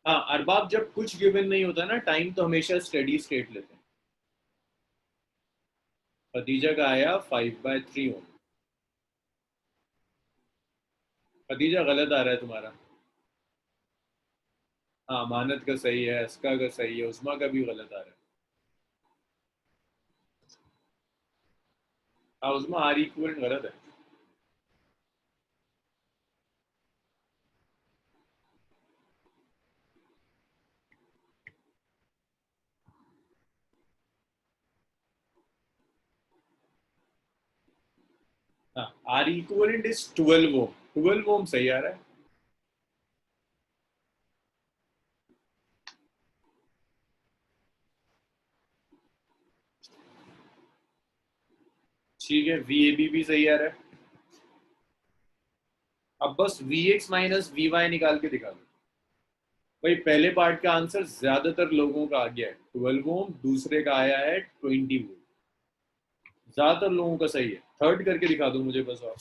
हाँ अरबाब, जब कुछ गिवन नहीं होता ना टाइम, तो हमेशा स्टेडी स्टेट लेते हैं। खदीजा का आया 5/3 ओम। खदीजा गलत आ रहा है तुम्हारा। हाँ मानत का सही है, अस्का का सही है, उस्मा का भी गलत आ रहा है। हाँ उस्मा आर इक्वल गलत है। हाँ आर इक्वल इज 12 ओम। 12 ओम सही आ रहा है। ठीक है, वी ए बी भी सही आ रहा है। अब बस V X minus V Y निकाल के दिखा दो। भाई पहले पार्ट का आंसर ज्यादातर लोगों का आ गया है 12 ओम, दूसरे का आया है 20 वोल्ट। ज्यादातर लोगों का सही है। थर्ड करके दिखा दो मुझे बस। और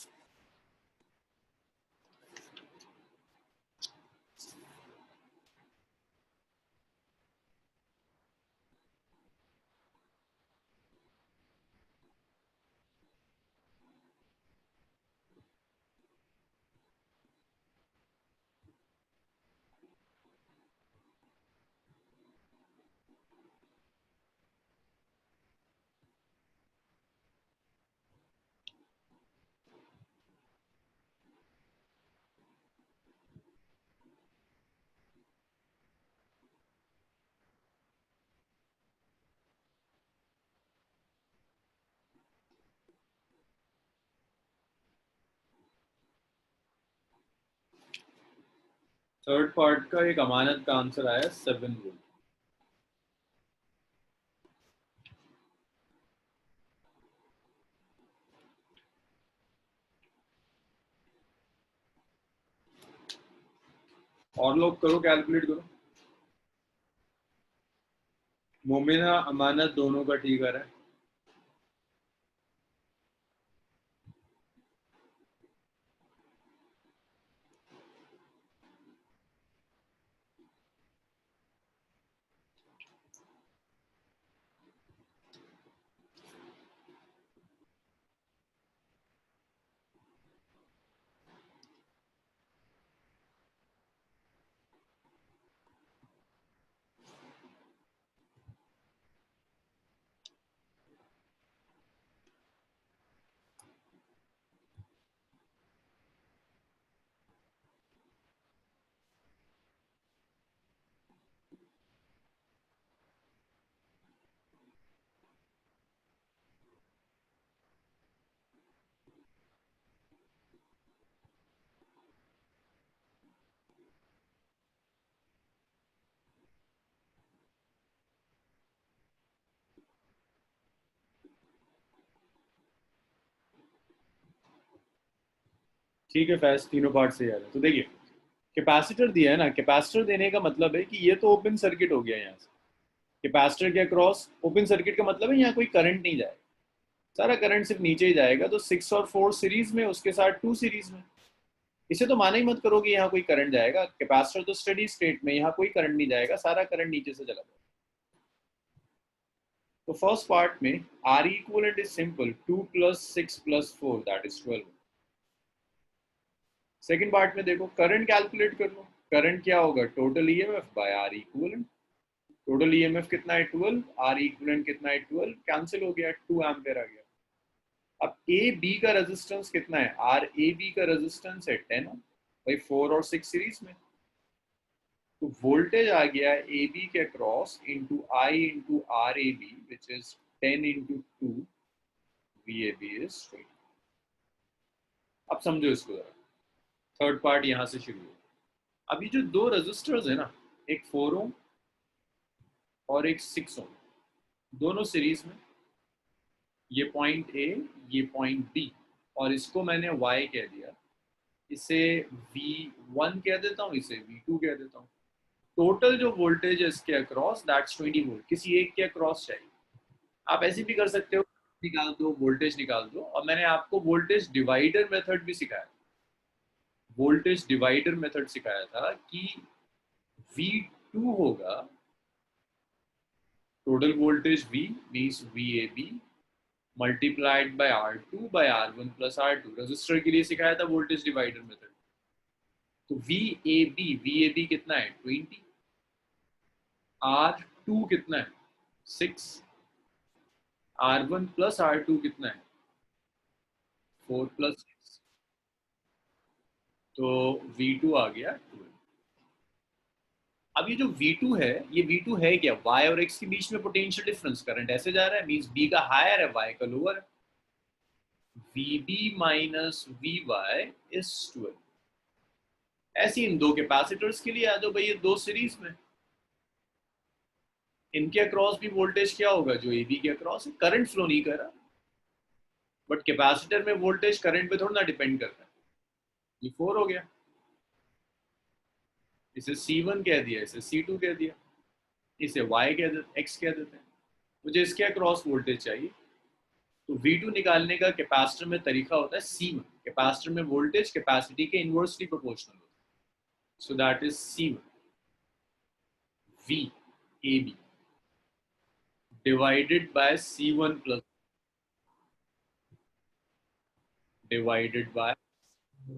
थर्ड पार्ट का एक अमानत का आंसर आया 7 वोल्ट। और लोग करो, कैलकुलेट करो। मोमिना अमानत दोनों का ठीक आ रहा है। ठीक है फैज, तीनों पार्ट से याद है तो देखिए। कैपेसिटर दिया है ना, कैपेसिटर देने का मतलब है कि ये तो ओपन सर्किट हो गया यहाँ से। कैपेसिटर के अक्रॉस ओपन सर्किट का मतलब है यहाँ कोई करंट नहीं जाएगा। सारा करंट सिर्फ नीचे ही जाएगा, तो 6 और 4 सीरीज में, उसके साथ 2 सीरीज में। इसे तो माना ही मत करो कि यहाँ कोई करंट जाएगा। कैपेसिटर तो स्टडी स्टेट में, यहाँ कोई करंट नहीं जाएगा, सारा करंट नीचे से चला जाएगा। तो फर्स्ट पार्ट में R equivalent is simple, 2 + 6 + 4 that is 12। Second part में देखो, करंट कैलकुलेट कर लो। करंट क्या होगा, total EMF by R equivalent. Total EMF कितना है 12, आर इक्वलेंट कितना है 12, कैंसिल हो गया, 2 एम्पेयर आ गया। अब ए बी का रेजिस्टेंस कितना है, आर ए बी का रेजिस्टेंस है 10 भाई, 4 और 6 सीरीज में। तो वोल्टेज आ गया ए बी के cross into I into R A B which is 10 × 2 V A B is 20। अब समझो इसको जरा। थर्ड पार्ट यहां से शुरू हो। अभी जो दो रजिस्टर्स है ना, एक 4 ओम और एक 6 ओम, दोनों सीरीज में। ये पॉइंट ए, ये पॉइंट बी, और इसको मैंने y कह दिया। इसे V1 कह देता हूँ, इसे V2 कह देता हूँ। टोटल जो वोल्टेज है इसके अक्रॉस दैट्स 20 वोल्ट, किसी एक के अक्रॉस चाहिए। आप ऐसे भी कर सकते हो, निकाल दो वोल्टेज निकाल दो। और मैंने आपको वोल्टेज डिवाइडर मेथड भी सिखाया। वोल्टेज डिवाइडर मेथड सिखाया था कि V V2 होगा total voltage V means VAB multiplied by R2 by R1 plus R2। Resistor के लिए सिखाया था वोल्टेज डिवाइडर मेथड। तो VAB कितना है 20, R2 कितना है 6, R1 प्लस R2 कितना है 4 प्लस 6, तो V2 आ गया 12। अब ये जो V2 है, ये V2 है क्या? Y और X के बीच में पोटेंशियल डिफरेंस, करंट ऐसे जा रहा है, मींस B का हायर है, Y का लोअर है। VB minus VY is 12। ऐसे इन दो कैपेसिटर्स के लिए आ जाओ भाई, ये दो सीरीज में, इनके अक्रॉस भी वोल्टेज क्या होगा जो AB के अक्रॉस है। करंट फ्लो नहीं कर रहा, बट कैपेसिटर में वोल्टेज करंट पे थोड़ा ना डिपेंड करता है। ये 4 हो गया, इसे C1 कह दिया, इसे C2 कह दिया, इसे Y कह देते, X कह देते हैं। मुझे इसके अक्रॉस वोल्टेज चाहिए, तो V2 निकालने का कैपेसिटर में तरीका होता है C1। कैपेसिटर में वोल्टेज कैपेसिटी के इनवर्सली प्रोपोर्शनल होता है, so that is C1 VAB divided by C1 plus divided by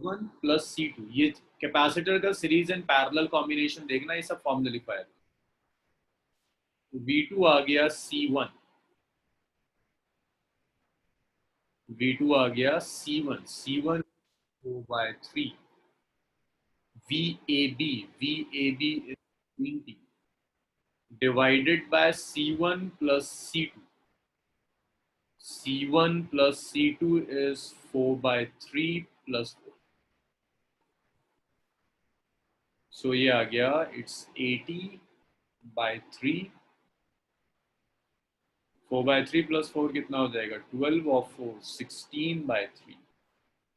1 plus C2। ये कैपेसिटर का सीरीज एंड पैरेलल कॉम्बिनेशन देखना, ये सब फॉर्मूला लिखवाया। V2 आ गया C1, V2 आ गया C1, C1 by 3, VAB is 20 divided by C1 plus C2. C1 plus C2 is 4 by 3 plus 4. So ये आ गया, it's 80 by 3. 4 by 3 plus 4 कितना हो जाएगा 12 और 4 16 by 3.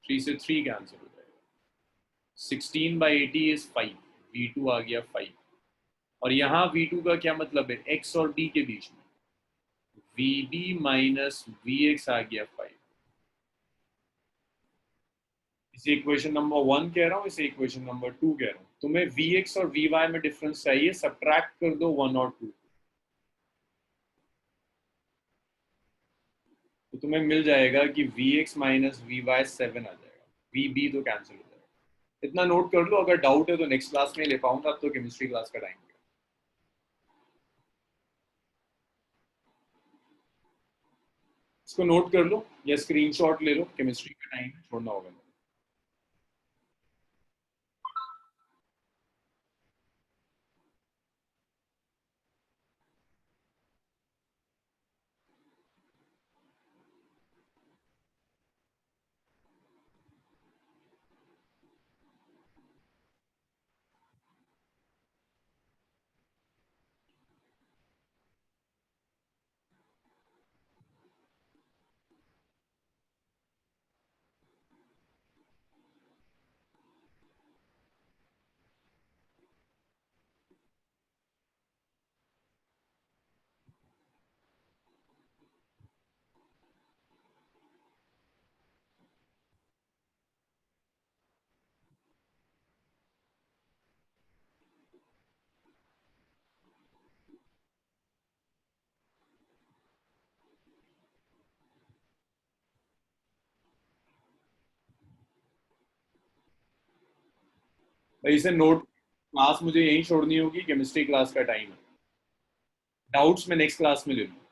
3 से 3 कैंसिल हो जाएगा। 16 by 80 is 5. V2 आ गया 5। और यहाँ V2 का क्या मतलब है, X और B के बीच में, VB माइनस VX आ गया 5। इसे इक्वेशन नंबर 1 कह रहा हूँ, इसे इक्वेशन नंबर 2 कह रहा हूँ। तुम्हें VX और VY में डिफरेंस चाहिए, सब्ट्रैक्ट कर दो 1 और 2, तो तुम्हें मिल जाएगा कि VX माइनस VY 7 आ जाएगा। VB तो कैंसिल हो जाएगा। इतना नोट कर लो, अगर डाउट है तो नेक्स्ट क्लास में ले पाऊंगा, अब तो केमिस्ट्री क्लास का टाइम है। इसको नोट कर लो या स्क्रीनशॉट ले लो, केमिस्ट्री का टाइम छोड़ना होगा। भाई इसे नोट, क्लास मुझे यहीं छोड़नी होगी, केमिस्ट्री क्लास का टाइम है। डाउट्स में नेक्स्ट क्लास में ले लूँ।